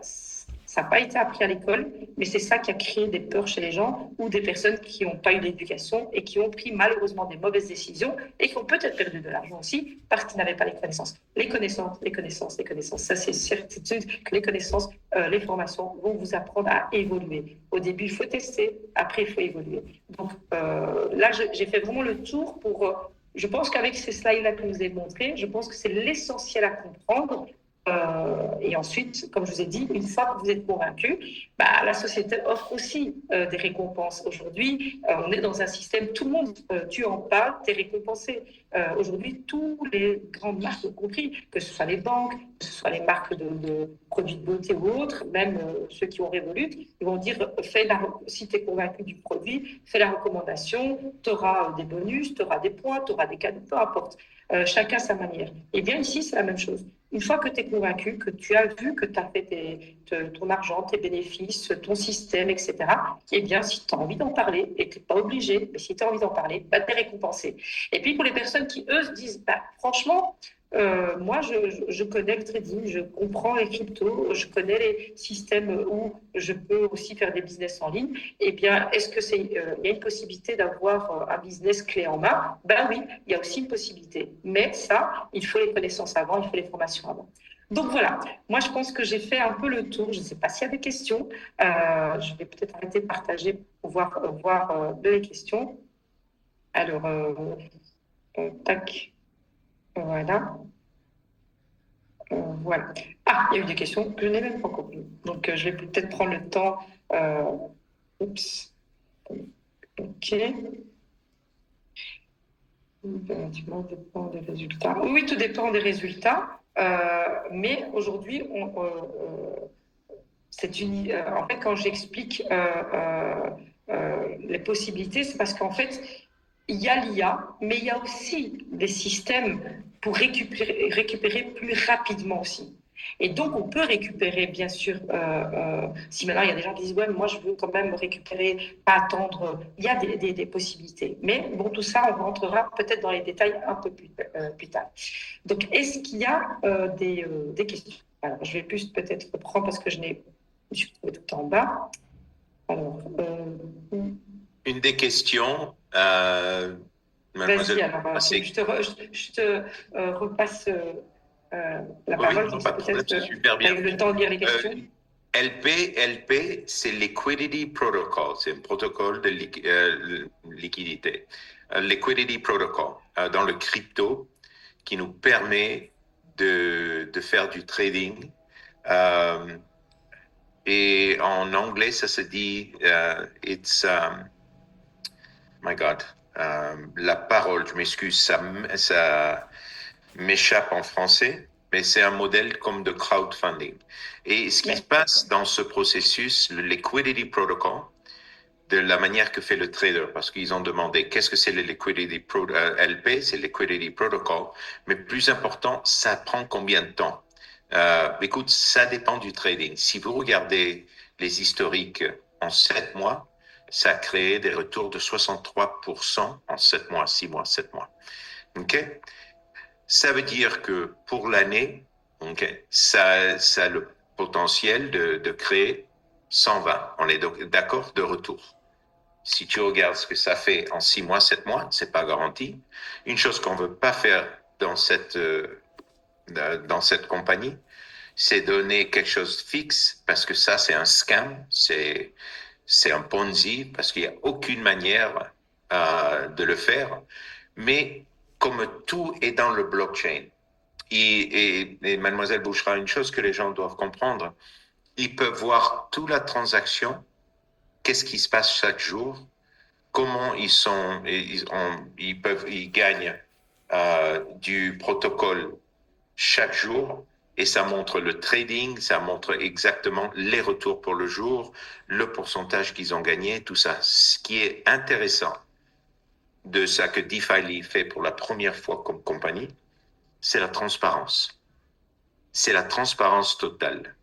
n'a pas été appris à l'école, mais c'est ça qui a créé des peurs chez les gens ou des personnes qui n'ont pas eu d'éducation et qui ont pris malheureusement des mauvaises décisions et qui ont peut-être perdu de l'argent aussi parce qu'ils n'avaient pas les connaissances. Les connaissances. Ça, c'est certitude que les connaissances, les formations vont vous apprendre à évoluer. Au début, il faut tester, après, il faut évoluer. Donc là, j'ai fait vraiment le tour pour... je pense qu'avec ces slides-là que je vous ai montrés, je pense que c'est l'essentiel à comprendre. Et ensuite, comme je vous ai dit, une fois que vous êtes convaincu, la société offre aussi des récompenses. Aujourd'hui, on est dans un système, tout le monde, tu en parles, tu es récompensé. Aujourd'hui, toutes les grandes marques ont compris, que ce soit les banques, que ce soit les marques de produits de beauté ou autres, même ceux qui ont Revolut, ils vont dire, si tu es convaincu du produit, fais la recommandation, tu auras des bonus, tu auras des points, tu auras des cadeaux, peu importe. Chacun sa manière. Et bien ici, c'est la même chose. Une fois que tu es convaincu, que tu as vu que tu as fait ton argent, tes bénéfices, ton système, etc., eh bien, si tu as envie d'en parler, et tu n'es pas obligé, mais si tu as envie d'en parler, tu es récompensé. Et puis, pour les personnes qui, eux, se disent, franchement, moi, je connais le trading, je comprends les cryptos, je connais les systèmes où je peux aussi faire des business en ligne. Eh bien, est-ce que il y a une possibilité d'avoir un business clé en main? Ben oui, il y a aussi une possibilité. Mais ça, il faut les connaissances avant, il faut les formations avant. Donc voilà, moi je pense que j'ai fait un peu le tour. Je ne sais pas s'il y a des questions. Je vais peut-être arrêter de partager pour voir les questions. Alors, tac, voilà. Voilà. Ah, il y a eu des questions que je n'ai même pas compris. Donc, je vais peut-être prendre le temps. Oups. OK. Tout dépend des résultats. Oui, tout dépend des résultats. Mais aujourd'hui, en fait, quand j'explique les possibilités, c'est parce qu'en fait, il y a l'IA, mais il y a aussi des systèmes pour récupérer plus rapidement aussi. Et donc, on peut récupérer, bien sûr, si maintenant il y a des gens qui disent, ouais, mais moi je veux quand même récupérer, pas attendre, il y a des possibilités. Mais bon, tout ça, on rentrera peut-être dans les détails un peu plus tard. Donc, est-ce qu'il y a des questions? Alors, je vais plus peut-être reprendre parce que je suis trouvé tout en bas. Alors, Une des questions, vas-y, alors, je te repasse la parole, non, comme pas ça de problème, c'est peut-être super tu as bien. eu le temps de lire les questions. LP, c'est Liquidity Protocol, c'est un protocole de liquidité. Liquidity Protocol dans le crypto qui nous permet de faire du trading. Et en anglais, ça se dit, my God, la parole, je m'excuse, ça m'échappe en français, mais c'est un modèle comme de crowdfunding. Et ce qui se passe dans ce processus, le Liquidity Protocol, de la manière que fait le trader, parce qu'ils ont demandé qu'est-ce que c'est le Liquidity LP, c'est Liquidity Protocol, mais plus important, ça prend combien de temps? Écoute, ça dépend du trading. Si vous regardez les historiques en 7 mois, ça a créé des retours de 63% en 7 mois, 6 mois, 7 mois. OK? Ça veut dire que pour l'année, okay, ça a le potentiel de créer 120. On est d'accord de retour. Si tu regardes ce que ça fait en 6 mois, 7 mois, c'est pas garanti. Une chose qu'on veut pas faire dans cette compagnie, c'est donner quelque chose de fixe parce que ça, c'est un scam, c'est un Ponzi parce qu'il n'y a aucune manière de le faire. Mais comme tout est dans le blockchain, et Mademoiselle Bouchra, une chose que les gens doivent comprendre, ils peuvent voir toute la transaction, qu'est-ce qui se passe chaque jour, comment ils gagnent du protocole chaque jour. Et ça montre le trading, ça montre exactement les retours pour le jour, le pourcentage qu'ils ont gagné, tout ça. Ce qui est intéressant de ça que DeFi fait pour la première fois comme compagnie, c'est la transparence. C'est la transparence totale.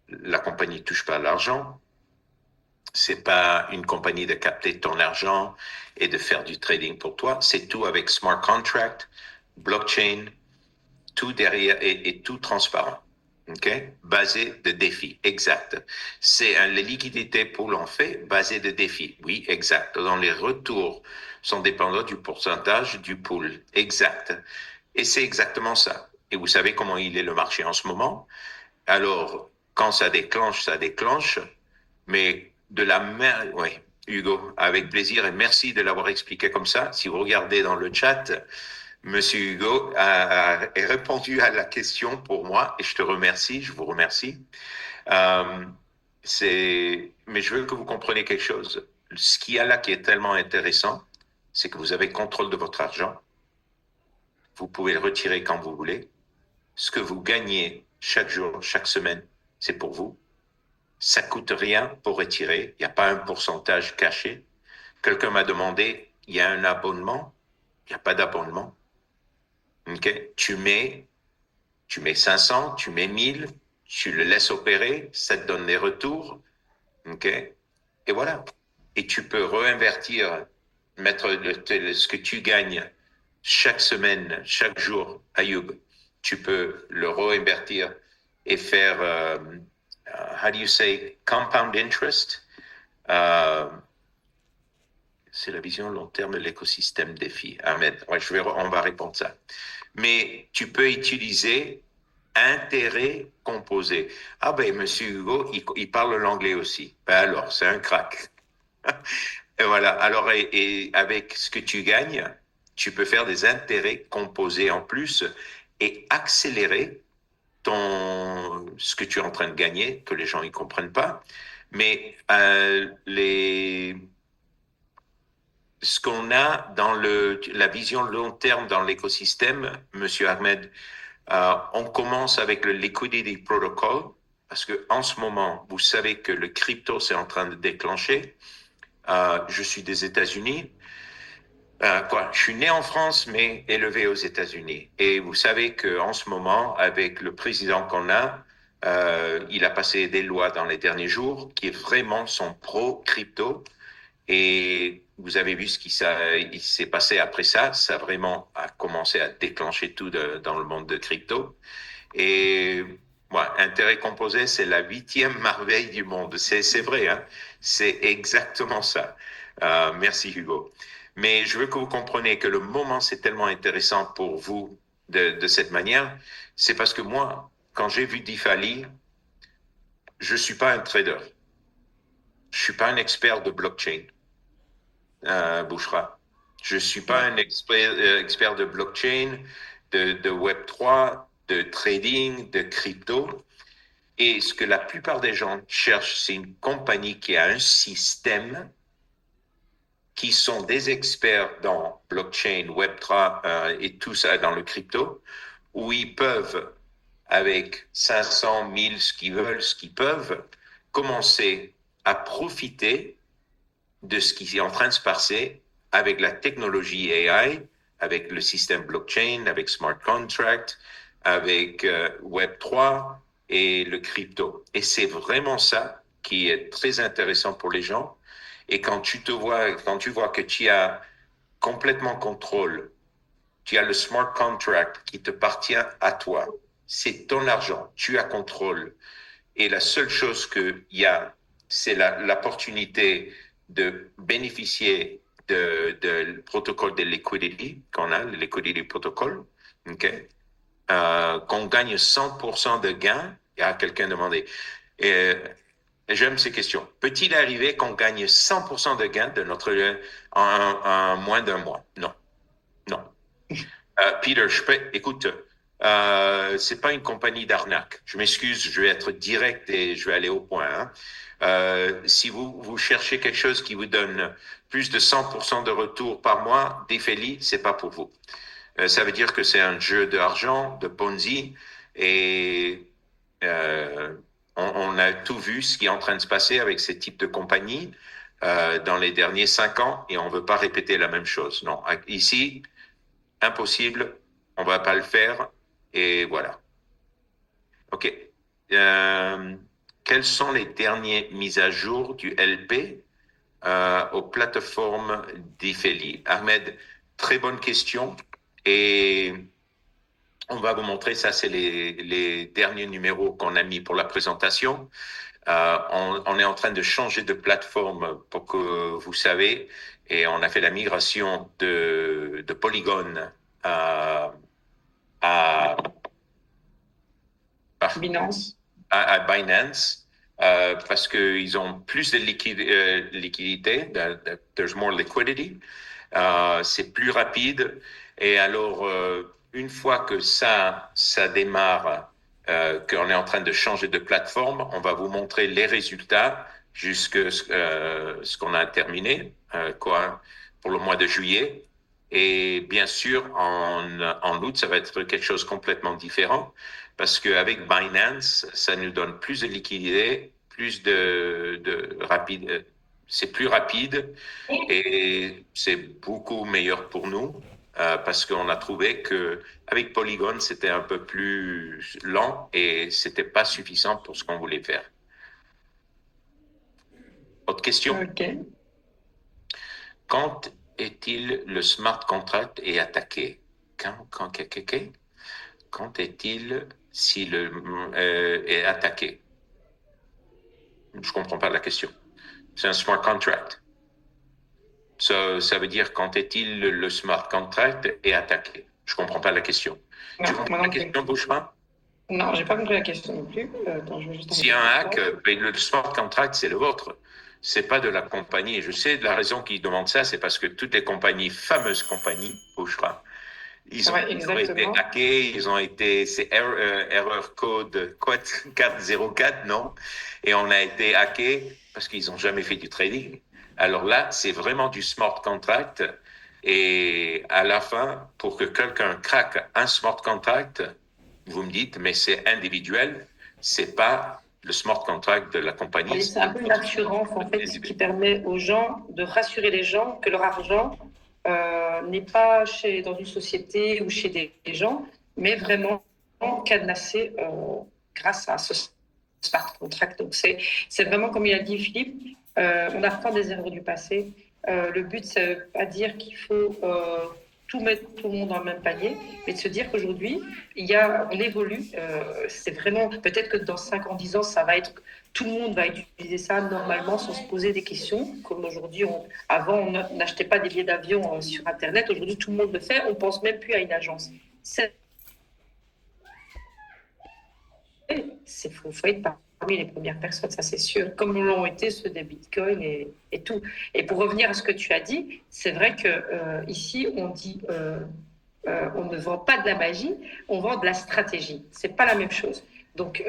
La compagnie ne touche pas à l'argent. C'est pas une compagnie de capter ton argent et de faire du trading pour toi. C'est tout avec smart contract, blockchain, tout derrière et tout transparent. OK? Basé de défis. Exact. C'est la liquidité pour l'en fait basée de défis. Oui, exact. Dans les retours sont dépendants du pourcentage du pool. Exact. Et c'est exactement ça. Et vous savez comment il est le marché en ce moment? Alors, quand ça déclenche, mais de la main, oui, Hugo, avec plaisir et merci de l'avoir expliqué comme ça. Si vous regardez dans le chat, Monsieur Hugo a répondu à la question pour moi et je te remercie, je vous remercie. Euh, mais je veux que vous compreniez quelque chose. Ce qu'il y a là qui est tellement intéressant, c'est que vous avez contrôle de votre argent. Vous pouvez le retirer quand vous voulez. Ce que vous gagnez chaque jour, chaque semaine, c'est pour vous. Ça coûte rien pour retirer. Il n'y a pas un pourcentage caché. Quelqu'un m'a demandé, il y a un abonnement? Il n'y a pas d'abonnement. Okay? Tu mets 500, tu mets 1000, tu le laisses opérer, ça te donne des retours. Okay? Et voilà. Et tu peux réinvertir, mettre ce que tu gagnes chaque semaine, chaque jour, Ayoub. Tu peux le réinvertir et faire, how do you say, compound interest? Euh, c'est la vision long terme de l'écosystème défi. Ahmed, ouais, on va répondre ça. Mais tu peux utiliser intérêt composé. Ah ben, Monsieur Hugo, il parle l'anglais aussi. Ben alors, c'est un crack. Et voilà. Alors, et avec ce que tu gagnes, tu peux faire des intérêts composés en plus et accélérer ce que tu es en train de gagner, que les gens ne comprennent pas. Mais ce qu'on a dans la vision long terme dans l'écosystème, Monsieur Ahmed, on commence avec le Liquidity Protocol, parce que en ce moment, vous savez que le crypto, c'est en train de déclencher. Je suis des États-Unis. Je suis né en France, mais élevé aux États-Unis. Et vous savez qu'en ce moment, avec le président qu'on a, il a passé des lois dans les derniers jours qui vraiment sont pro-crypto. Et vous avez vu il s'est passé après ça. Ça vraiment a commencé à déclencher tout dans le monde de crypto. Et intérêt composé, c'est la 8e merveille du monde. C'est vrai, hein? C'est exactement ça. Merci Hugo. Mais je veux que vous compreniez que le moment, c'est tellement intéressant pour vous de cette manière. C'est parce que moi, quand j'ai vu DeFi, je suis pas un trader. Je suis pas un expert de blockchain, Bouchra. Je suis pas un expert de blockchain, de Web3, de trading, de crypto. Et ce que la plupart des gens cherchent, c'est une compagnie qui a un système, qui sont des experts dans blockchain, Web3 et tout ça dans le crypto, où ils peuvent, avec 500, 1000, ce qu'ils veulent, ce qu'ils peuvent, commencer à profiter de ce qui est en train de se passer avec la technologie AI, avec le système blockchain, avec smart contract, avec Web3 et le crypto. Et c'est vraiment ça qui est très intéressant pour les gens. Et quand tu vois que tu as complètement contrôle, tu as le smart contract qui te appartient à toi, c'est ton argent, tu as contrôle. Et la seule chose qu'il y a, c'est l'opportunité de bénéficier de protocole de liquidity qu'on a, le liquidity protocol, ok, qu'on gagne 100% de gains. Il y a quelqu'un demandé. Et j'aime ces questions. Peut-il arriver qu'on gagne 100% de gains de en moins d'un mois? Non, non. Peter, écoute, c'est pas une compagnie d'arnaque. Je m'excuse, je vais être direct et je vais aller au point. Hein. Si vous cherchez quelque chose qui vous donne plus de 100% de retour par mois, Defeli, c'est pas pour vous. Ça veut dire que c'est un jeu d'argent, de Ponzi, et on a tout vu ce qui est en train de se passer avec ces types de compagnies dans les derniers 5 ans, et on veut pas répéter la même chose. Non, ici, impossible, on va pas le faire, et voilà. OK. Quelles sont les dernières mises à jour du LP aux plateformes d'Ifeli? Ahmed, très bonne question. Et on va vous montrer, ça c'est les derniers numéros qu'on a mis pour la présentation. On est en train de changer de plateforme pour que vous savez, et on a fait la migration de Polygon à, à, Binance. à Binance parce qu'ils ont plus de liquidité, there's more liquidity, c'est plus rapide. Et alors, une fois que ça démarre, qu'on est en train de changer de plateforme, on va vous montrer les résultats jusque ce qu'on a terminé, pour le mois de juillet. Et bien sûr, en août, ça va être quelque chose de complètement différent parce qu'avec Binance, ça nous donne plus de liquidité, plus de rapide, c'est plus rapide et c'est beaucoup meilleur pour nous parce qu'on a trouvé que avec Polygon, c'était un peu plus lent et c'était pas suffisant pour ce qu'on voulait faire. Autre question? Ok. Quand est-il le smart contract est attaqué? Quand est-il si le est attaqué? Je comprends pas la question. C'est un smart contract. Ça veut dire quand est-il le smart contract est attaqué? Je comprends pas la question. Non, Tu comprends la question, Bouchemin? Non, j'ai pas compris la question non plus. Attends, je vais juste Si un hack, le smart contract, c'est le vôtre. C'est pas de la compagnie. Je sais de la raison qu'ils demandent ça, c'est parce que toutes les compagnies, fameuses compagnies, Bouchemin, ils ont été hackés, c'est erreur code 404, non? Et on a été hackés parce qu'ils n'ont jamais fait du trading. Alors là, c'est vraiment du smart contract. Et à la fin, pour que quelqu'un craque un smart contract, vous me dites, mais c'est individuel, c'est pas le smart contract de la compagnie. Oui, c'est un peu une assurance en fait qui permet aux gens de rassurer les gens que leur argent n'est pas dans une société ou chez des gens, mais vraiment cadenassé grâce à ce smart contract. Donc c'est vraiment comme il a dit Philippe, on apprend des erreurs du passé. Le but, c'est pas dire qu'il faut tout mettre tout le monde dans le même panier, mais de se dire qu'aujourd'hui, on évolue. C'est vraiment, peut-être que dans 5 ans, 10 ans, ça va être, tout le monde va utiliser ça normalement sans se poser des questions. Comme aujourd'hui, avant, on n'achetait pas des billets d'avion sur Internet. Aujourd'hui, tout le monde le fait. On pense même plus à une agence. Faut être parmi les premières personnes, ça c'est sûr, comme l'ont été ceux des bitcoins et tout. Et pour revenir à ce que tu as dit, c'est vrai que ici on dit on ne vend pas de la magie, on vend de la stratégie. C'est pas la même chose. Donc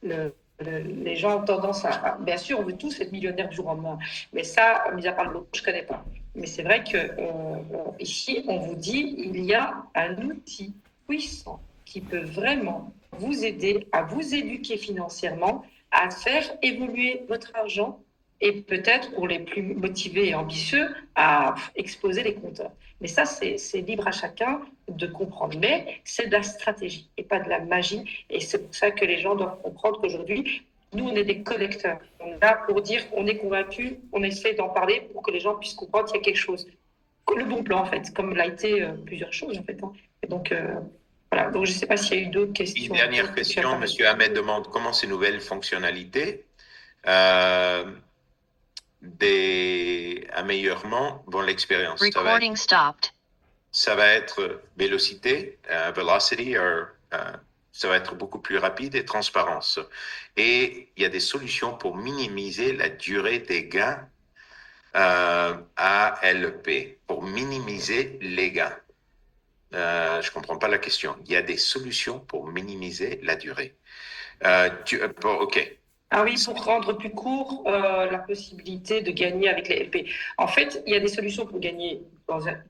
les gens ont tendance bien sûr, on veut tous être millionnaires du jour au lendemain, mais ça, mis à part le lot, je connais pas. Mais c'est vrai que ici on vous dit il y a un outil puissant qui peut vraiment vous aider à vous éduquer financièrement, à faire évoluer votre argent et peut-être pour les plus motivés et ambitieux, à exploser les compteurs. Mais ça, c'est libre à chacun de comprendre. Mais c'est de la stratégie et pas de la magie. Et c'est pour ça que les gens doivent comprendre qu'aujourd'hui, nous, on est des collecteurs. On est là pour dire on est convaincu, on essaie d'en parler pour que les gens puissent comprendre qu'il y a quelque chose. Le bon plan, en fait, comme l'a été plusieurs choses, en fait. Hein. Et donc, voilà, donc je ne sais pas s'il y a eu d'autres questions. Une dernière question, M. Ahmed demande comment ces nouvelles fonctionnalités améliorements vont l'expérience. Recording stopped. Ça va être vélocité, velocity, ça va être beaucoup plus rapide et transparence. Et il y a des solutions pour minimiser la durée des gains ALP, pour minimiser les gains. Je comprends pas la question. Il y a des solutions pour minimiser la durée. OK. Ah oui, pour rendre plus court la possibilité de gagner avec les LP. En fait, il y a des solutions pour gagner dans une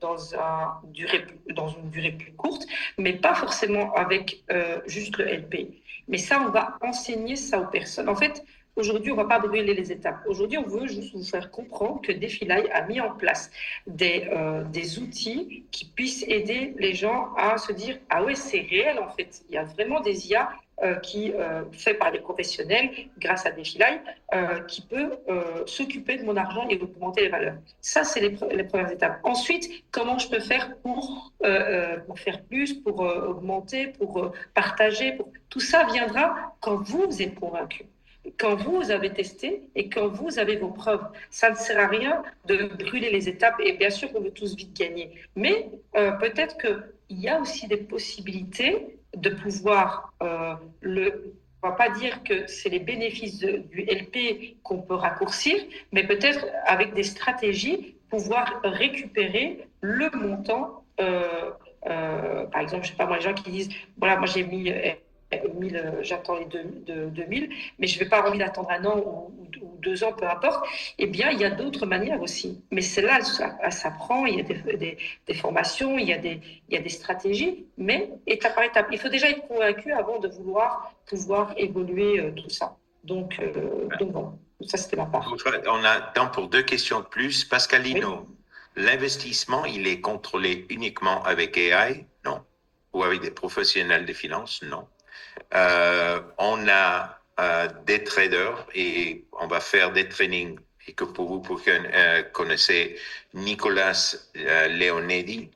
durée plus courte, mais pas forcément avec juste le LP. Mais ça, on va enseigner ça aux personnes. En fait, aujourd'hui, on ne va pas brûler les étapes. Aujourd'hui, on veut juste vous faire comprendre que DeFi a mis en place des outils qui puissent aider les gens à se dire, ah ouais, c'est réel en fait. Il y a vraiment des IA qui fait par des professionnels grâce à DeFi qui peut s'occuper de mon argent et augmenter les valeurs. Ça, c'est les premières étapes. Ensuite, comment je peux faire pour faire plus, pour augmenter, pour partager. Tout ça viendra quand vous êtes convaincu, quand vous avez testé et quand vous avez vos preuves. Ça ne sert à rien de brûler les étapes. Et bien sûr, on veut tous vite gagner. Mais peut-être qu'il y a aussi des possibilités de pouvoir on va pas dire que c'est les bénéfices du LP qu'on peut raccourcir, mais peut-être avec des stratégies pouvoir récupérer le montant. Par exemple, je sais pas moi, les gens qui disent voilà, moi j'ai mis 1000, j'attends les 2000, mais je ne vais pas envie d'attendre un an ou 2 ans, peu importe. Eh bien, il y a d'autres manières aussi. Mais c'est là, ça prend, il y a des formations, il y a des stratégies, mais étape par étape. Il faut déjà être convaincu avant de vouloir pouvoir évoluer tout ça. Donc bon, ça c'était ma part. On a temps pour 2 questions de plus. Pascalino, Oui. l'investissement, il est contrôlé uniquement avec AI? Non. Ou avec des professionnels des finances? Non. On a des traders et on va faire des trainings et que pour vous connaissez Nicolas Leonedi.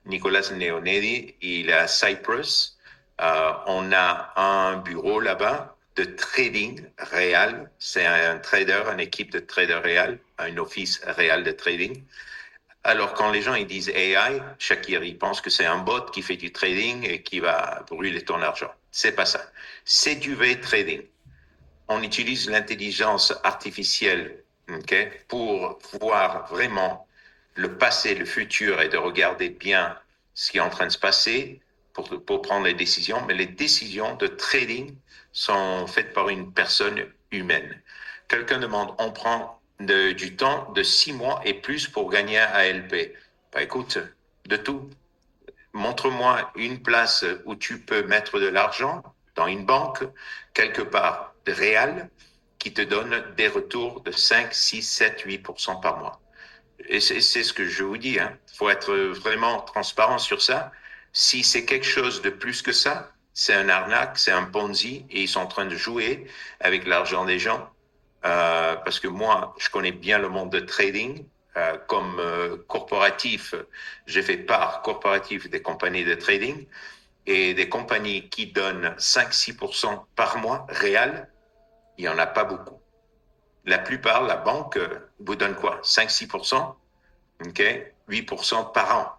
Nicolas Leonedi, il est à Cyprus. On a un bureau là-bas de trading réel. C'est un trader, une équipe de traders réel, un office réel de trading. Alors, quand les gens ils disent AI, Shakir, ils pensent que c'est un bot qui fait du trading et qui va brûler ton argent. C'est pas ça. C'est du vrai trading. On utilise l'intelligence artificielle, okay, pour voir vraiment le passé, le futur et de regarder bien ce qui est en train de se passer pour prendre les décisions. Mais les décisions de trading sont faites par une personne humaine. Quelqu'un demande, on prend du temps de 6 mois et plus pour gagner un ALP. Bah, écoute, de tout. Montre-moi une place où tu peux mettre de l'argent dans une banque, quelque part de réel, qui te donne des retours de 5, 6, 7, 8% par mois. Et c'est ce que je vous dis. Il faut être vraiment transparent sur ça. Si c'est quelque chose de plus que ça, c'est un arnaque, c'est un Ponzi, et ils sont en train de jouer avec l'argent des gens. Parce que moi, je connais bien le monde de trading. Comme corporatif, j'ai fait part corporatif des compagnies de trading et des compagnies qui donnent 5-6% par mois réel, il n'y en a pas beaucoup. La plupart, la banque vous donne quoi? 5-6%, okay? 8% par an.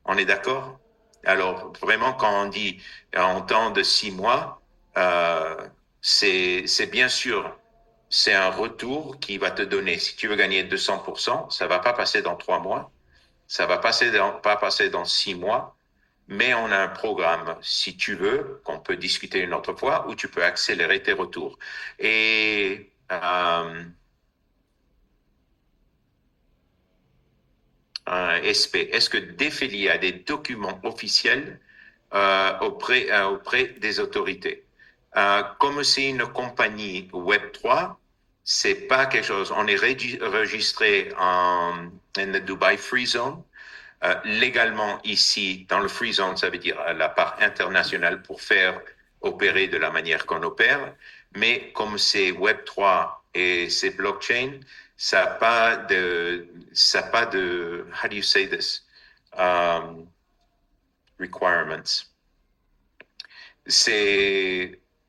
On est d'accord? Alors, vraiment, quand on dit en temps de 6 mois, c'est bien sûr, c'est un retour qui va te donner, si tu veux gagner 200%, ça va pas passer dans 3 mois, ça va pas passer dans 6 mois, mais on a un programme, si tu veux, qu'on peut discuter une autre fois, où tu peux accélérer tes retours. Et SP, est-ce que DEFELI a des documents officiels auprès des autorités? Comme c'est une compagnie Web3, c'est pas quelque chose. On est registré en Dubai Free Zone. Légalement, ici, dans le Free Zone, ça veut dire la part internationale pour faire opérer de la manière qu'on opère. Mais comme c'est Web3 et c'est blockchain, ça n'a pas de, how do you say this? Requirements. Ça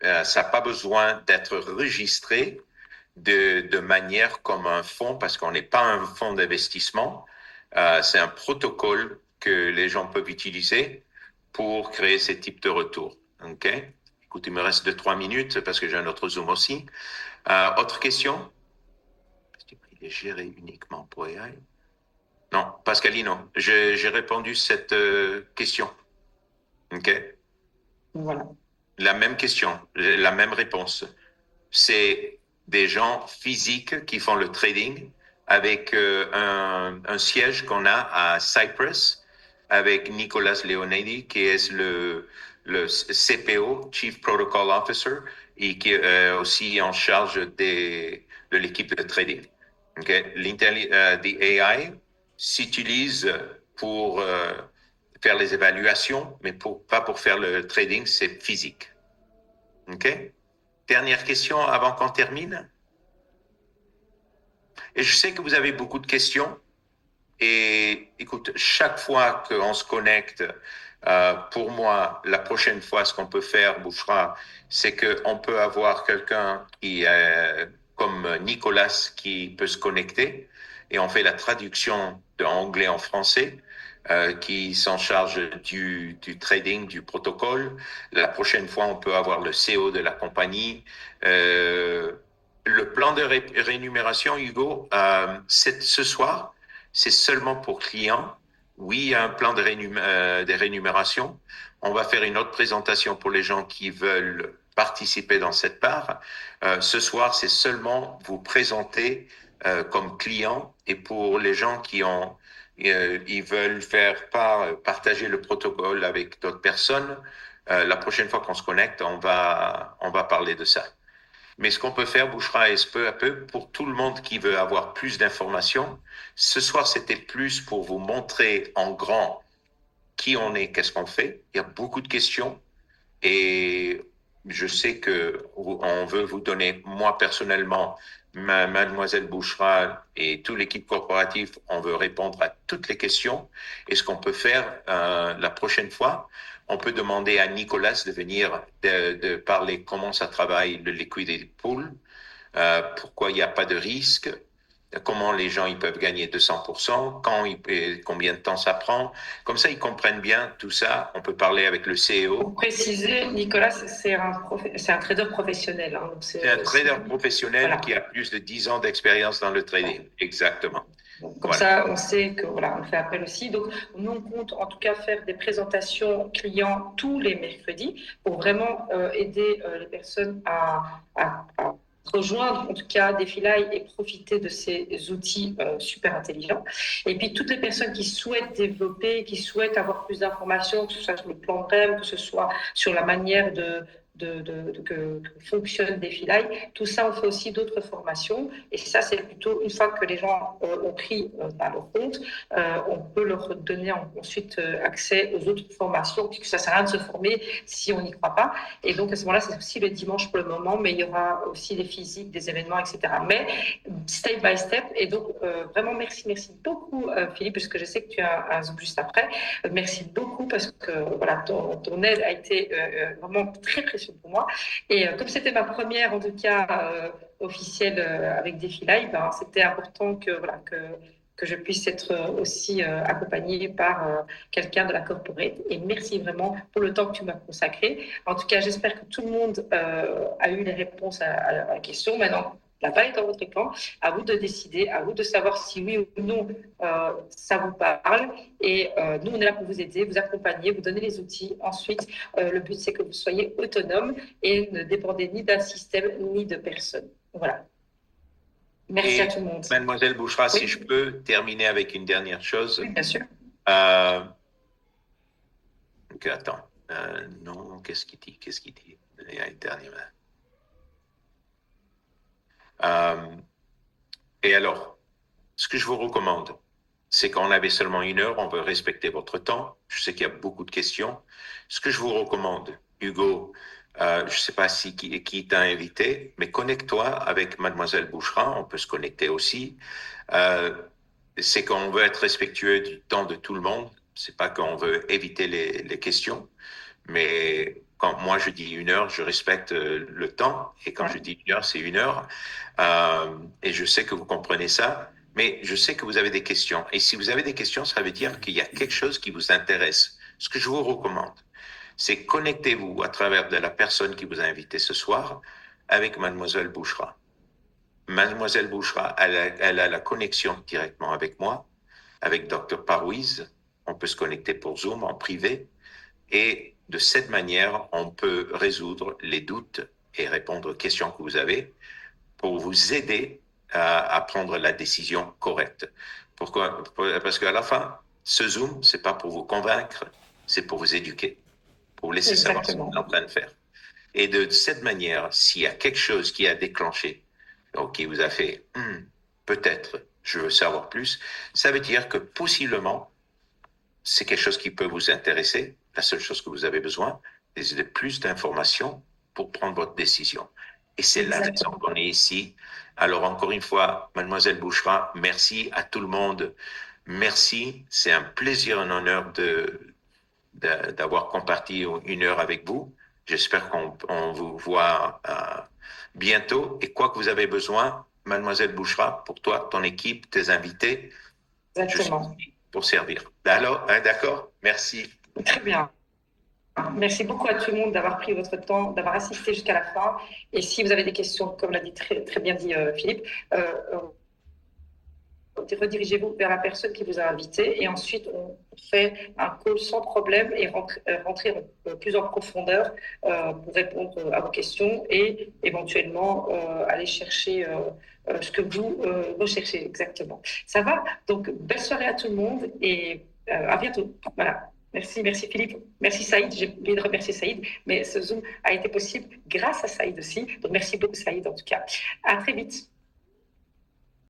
n'a pas besoin d'être registré de manière comme un fonds, parce qu'on n'est pas un fonds d'investissement. C'est un protocole que les gens peuvent utiliser pour créer ces types de retours. OK? Écoute, il me reste 2-3 minutes parce que j'ai un autre Zoom aussi. Autre question? Il est géré uniquement pour AI. Non, Pascalino, j'ai répondu cette question. OK? Voilà. La même question, la même réponse. C'est des gens physiques qui font le trading avec un siège qu'on a à Cyprus avec Nicolas Leonidi, qui est le CPO, Chief Protocol Officer, et qui est aussi en charge de l'équipe de trading. Okay? The AI s'utilise pour faire les évaluations, mais pas pour faire le trading, c'est physique. OK? Dernière question avant qu'on termine. Et je sais que vous avez beaucoup de questions. Et écoute, chaque fois qu'on se connecte, pour moi, la prochaine fois, ce qu'on peut faire, Bouchra, c'est qu'on peut avoir quelqu'un qui, comme Nicolas, qui peut se connecter et on fait la traduction de anglais en français, qui s'en charge du trading, du protocole. La prochaine fois, on peut avoir le CEO de la compagnie. Le plan de rémunération, Hugo, ce soir, c'est seulement pour clients. Oui, il y a un plan de rémunération. On va faire une autre présentation pour les gens qui veulent participer dans cette part. Ce soir, c'est seulement vous présenter comme client et pour les gens qui ont ils veulent partager le protocole avec d'autres personnes. La prochaine fois qu'on se connecte, on va parler de ça. Mais ce qu'on peut faire, Bouchra, est peu à peu, pour tout le monde qui veut avoir plus d'informations, ce soir, c'était plus pour vous montrer en grand qui on est, qu'est-ce qu'on fait. Il y a beaucoup de questions et je sais que on veut vous donner, moi personnellement, Mademoiselle Bouchra et toute l'équipe corporative, on veut répondre à toutes les questions. Et ce qu'on peut faire la prochaine fois, on peut demander à Nicolas de venir de parler comment ça travaille le liquidity pool, pourquoi il n'y a pas de risque, comment les gens ils peuvent gagner 200%, combien de temps ça prend. Comme ça, ils comprennent bien tout ça. On peut parler avec le CEO. Pour préciser, Nicolas, c'est un trader professionnel. Hein, c'est un trader professionnel voilà. qui a plus de 10 ans d'expérience dans le trading. Exactement. Donc, comme ça, on sait que voilà, on fait appel aussi. Donc, nous, on compte en tout cas faire des présentations clients tous les mercredis pour vraiment aider les personnes à rejoindre en tout cas DeFi et profiter de ces outils super intelligents. Et puis toutes les personnes qui souhaitent développer, qui souhaitent avoir plus d'informations, que ce soit sur le plan de REM, que ce soit sur la manière que fonctionne DeFi, tout ça, on fait aussi d'autres formations. Et ça, c'est plutôt une fois que les gens ont pris leur compte, on peut leur donner ensuite accès aux autres formations, puisque ça ne sert à rien de se former si on n'y croit pas. Et donc, à ce moment-là, c'est aussi le dimanche pour le moment, mais il y aura aussi des physiques, des événements, etc. Mais step by step. Et donc, vraiment, merci beaucoup, Philippe, parce que je sais que tu as un Zoom juste après. Merci beaucoup parce que voilà, ton aide a été vraiment très précieuse pour moi. Et comme c'était ma première, en tout cas, officielle avec DeFi Live, ben, c'était important voilà, que je puisse être aussi accompagnée par quelqu'un de la corporate. Et merci vraiment pour le temps que tu m'as consacré. En tout cas, j'espère que tout le monde a eu les réponses à la question. Maintenant, la balle est dans votre camp. À vous de décider, à vous de savoir si oui ou non ça vous parle. Et nous, on est là pour vous aider, vous accompagner, vous donner les outils. Ensuite, le but, c'est que vous soyez autonome et ne dépendez ni d'un système ni de personne. Voilà. Merci à tout le monde. Mademoiselle Bouchra, oui. Si je peux terminer avec une dernière chose. Oui, bien sûr. Ok, attends. Non, qu'est-ce qu'il dit? Il y a une dernière. Et alors, ce que je vous recommande, c'est qu'on avait seulement 1 heure, on veut respecter votre temps. Je sais qu'il y a beaucoup de questions. Ce que je vous recommande, Hugo, je ne sais pas qui t'a invité, mais connecte-toi avec Mademoiselle Bouchra, on peut se connecter aussi. C'est qu'on veut être respectueux du temps de tout le monde. C'est pas qu'on veut éviter les questions, mais quand moi je dis 1 heure, je respecte le temps, et quand je dis 1 heure, c'est 1 heure. Et je sais que vous comprenez ça, mais je sais que vous avez des questions. Et si vous avez des questions, ça veut dire qu'il y a quelque chose qui vous intéresse. Ce que je vous recommande, c'est connectez-vous à travers de la personne qui vous a invité ce soir avec Mademoiselle Bouchra. Mademoiselle Bouchra, elle a la connexion directement avec moi. avec Dr. Parwiz. On peut se connecter pour Zoom en privé. Et de cette manière, on peut résoudre les doutes et répondre aux questions que vous avez pour vous aider à prendre la décision correcte. Pourquoi? Parce qu'à la fin, ce Zoom, c'est pas pour vous convaincre, c'est pour vous éduquer, pour vous laisser savoir ce que vous êtes en train de faire. Et de cette manière, s'il y a quelque chose qui a déclenché, ou qui vous a fait, peut-être, je veux savoir plus, ça veut dire que possiblement, c'est quelque chose qui peut vous intéresser. La seule chose que vous avez besoin, c'est de plus d'informations pour prendre votre décision. Et c'est la raison qu'on est ici. Alors, encore une fois, Mademoiselle Bouchra, merci à tout le monde. Merci. C'est un plaisir, un honneur d'avoir comparti 1 heure avec vous. J'espère qu'on vous voit bientôt. Et quoi que vous avez besoin, Mademoiselle Bouchra, pour toi, ton équipe, tes invités, Exactement. je suis pour servir. Alors, d'accord? Merci. Très bien. Merci beaucoup à tout le monde d'avoir pris votre temps, d'avoir assisté jusqu'à la fin. Et si vous avez des questions, comme l'a dit très bien dit Philippe, redirigez-vous vers la personne qui vous a invité et ensuite on fait un call sans problème et rentrer plus en profondeur pour répondre à vos questions et éventuellement aller chercher ce que vous recherchez exactement. Ça va? Donc, belle soirée à tout le monde et à bientôt. Voilà. Merci Philippe. Merci Saïd. J'ai oublié de remercier Saïd, mais ce Zoom a été possible grâce à Saïd aussi. Donc, merci beaucoup Saïd en tout cas. À très vite.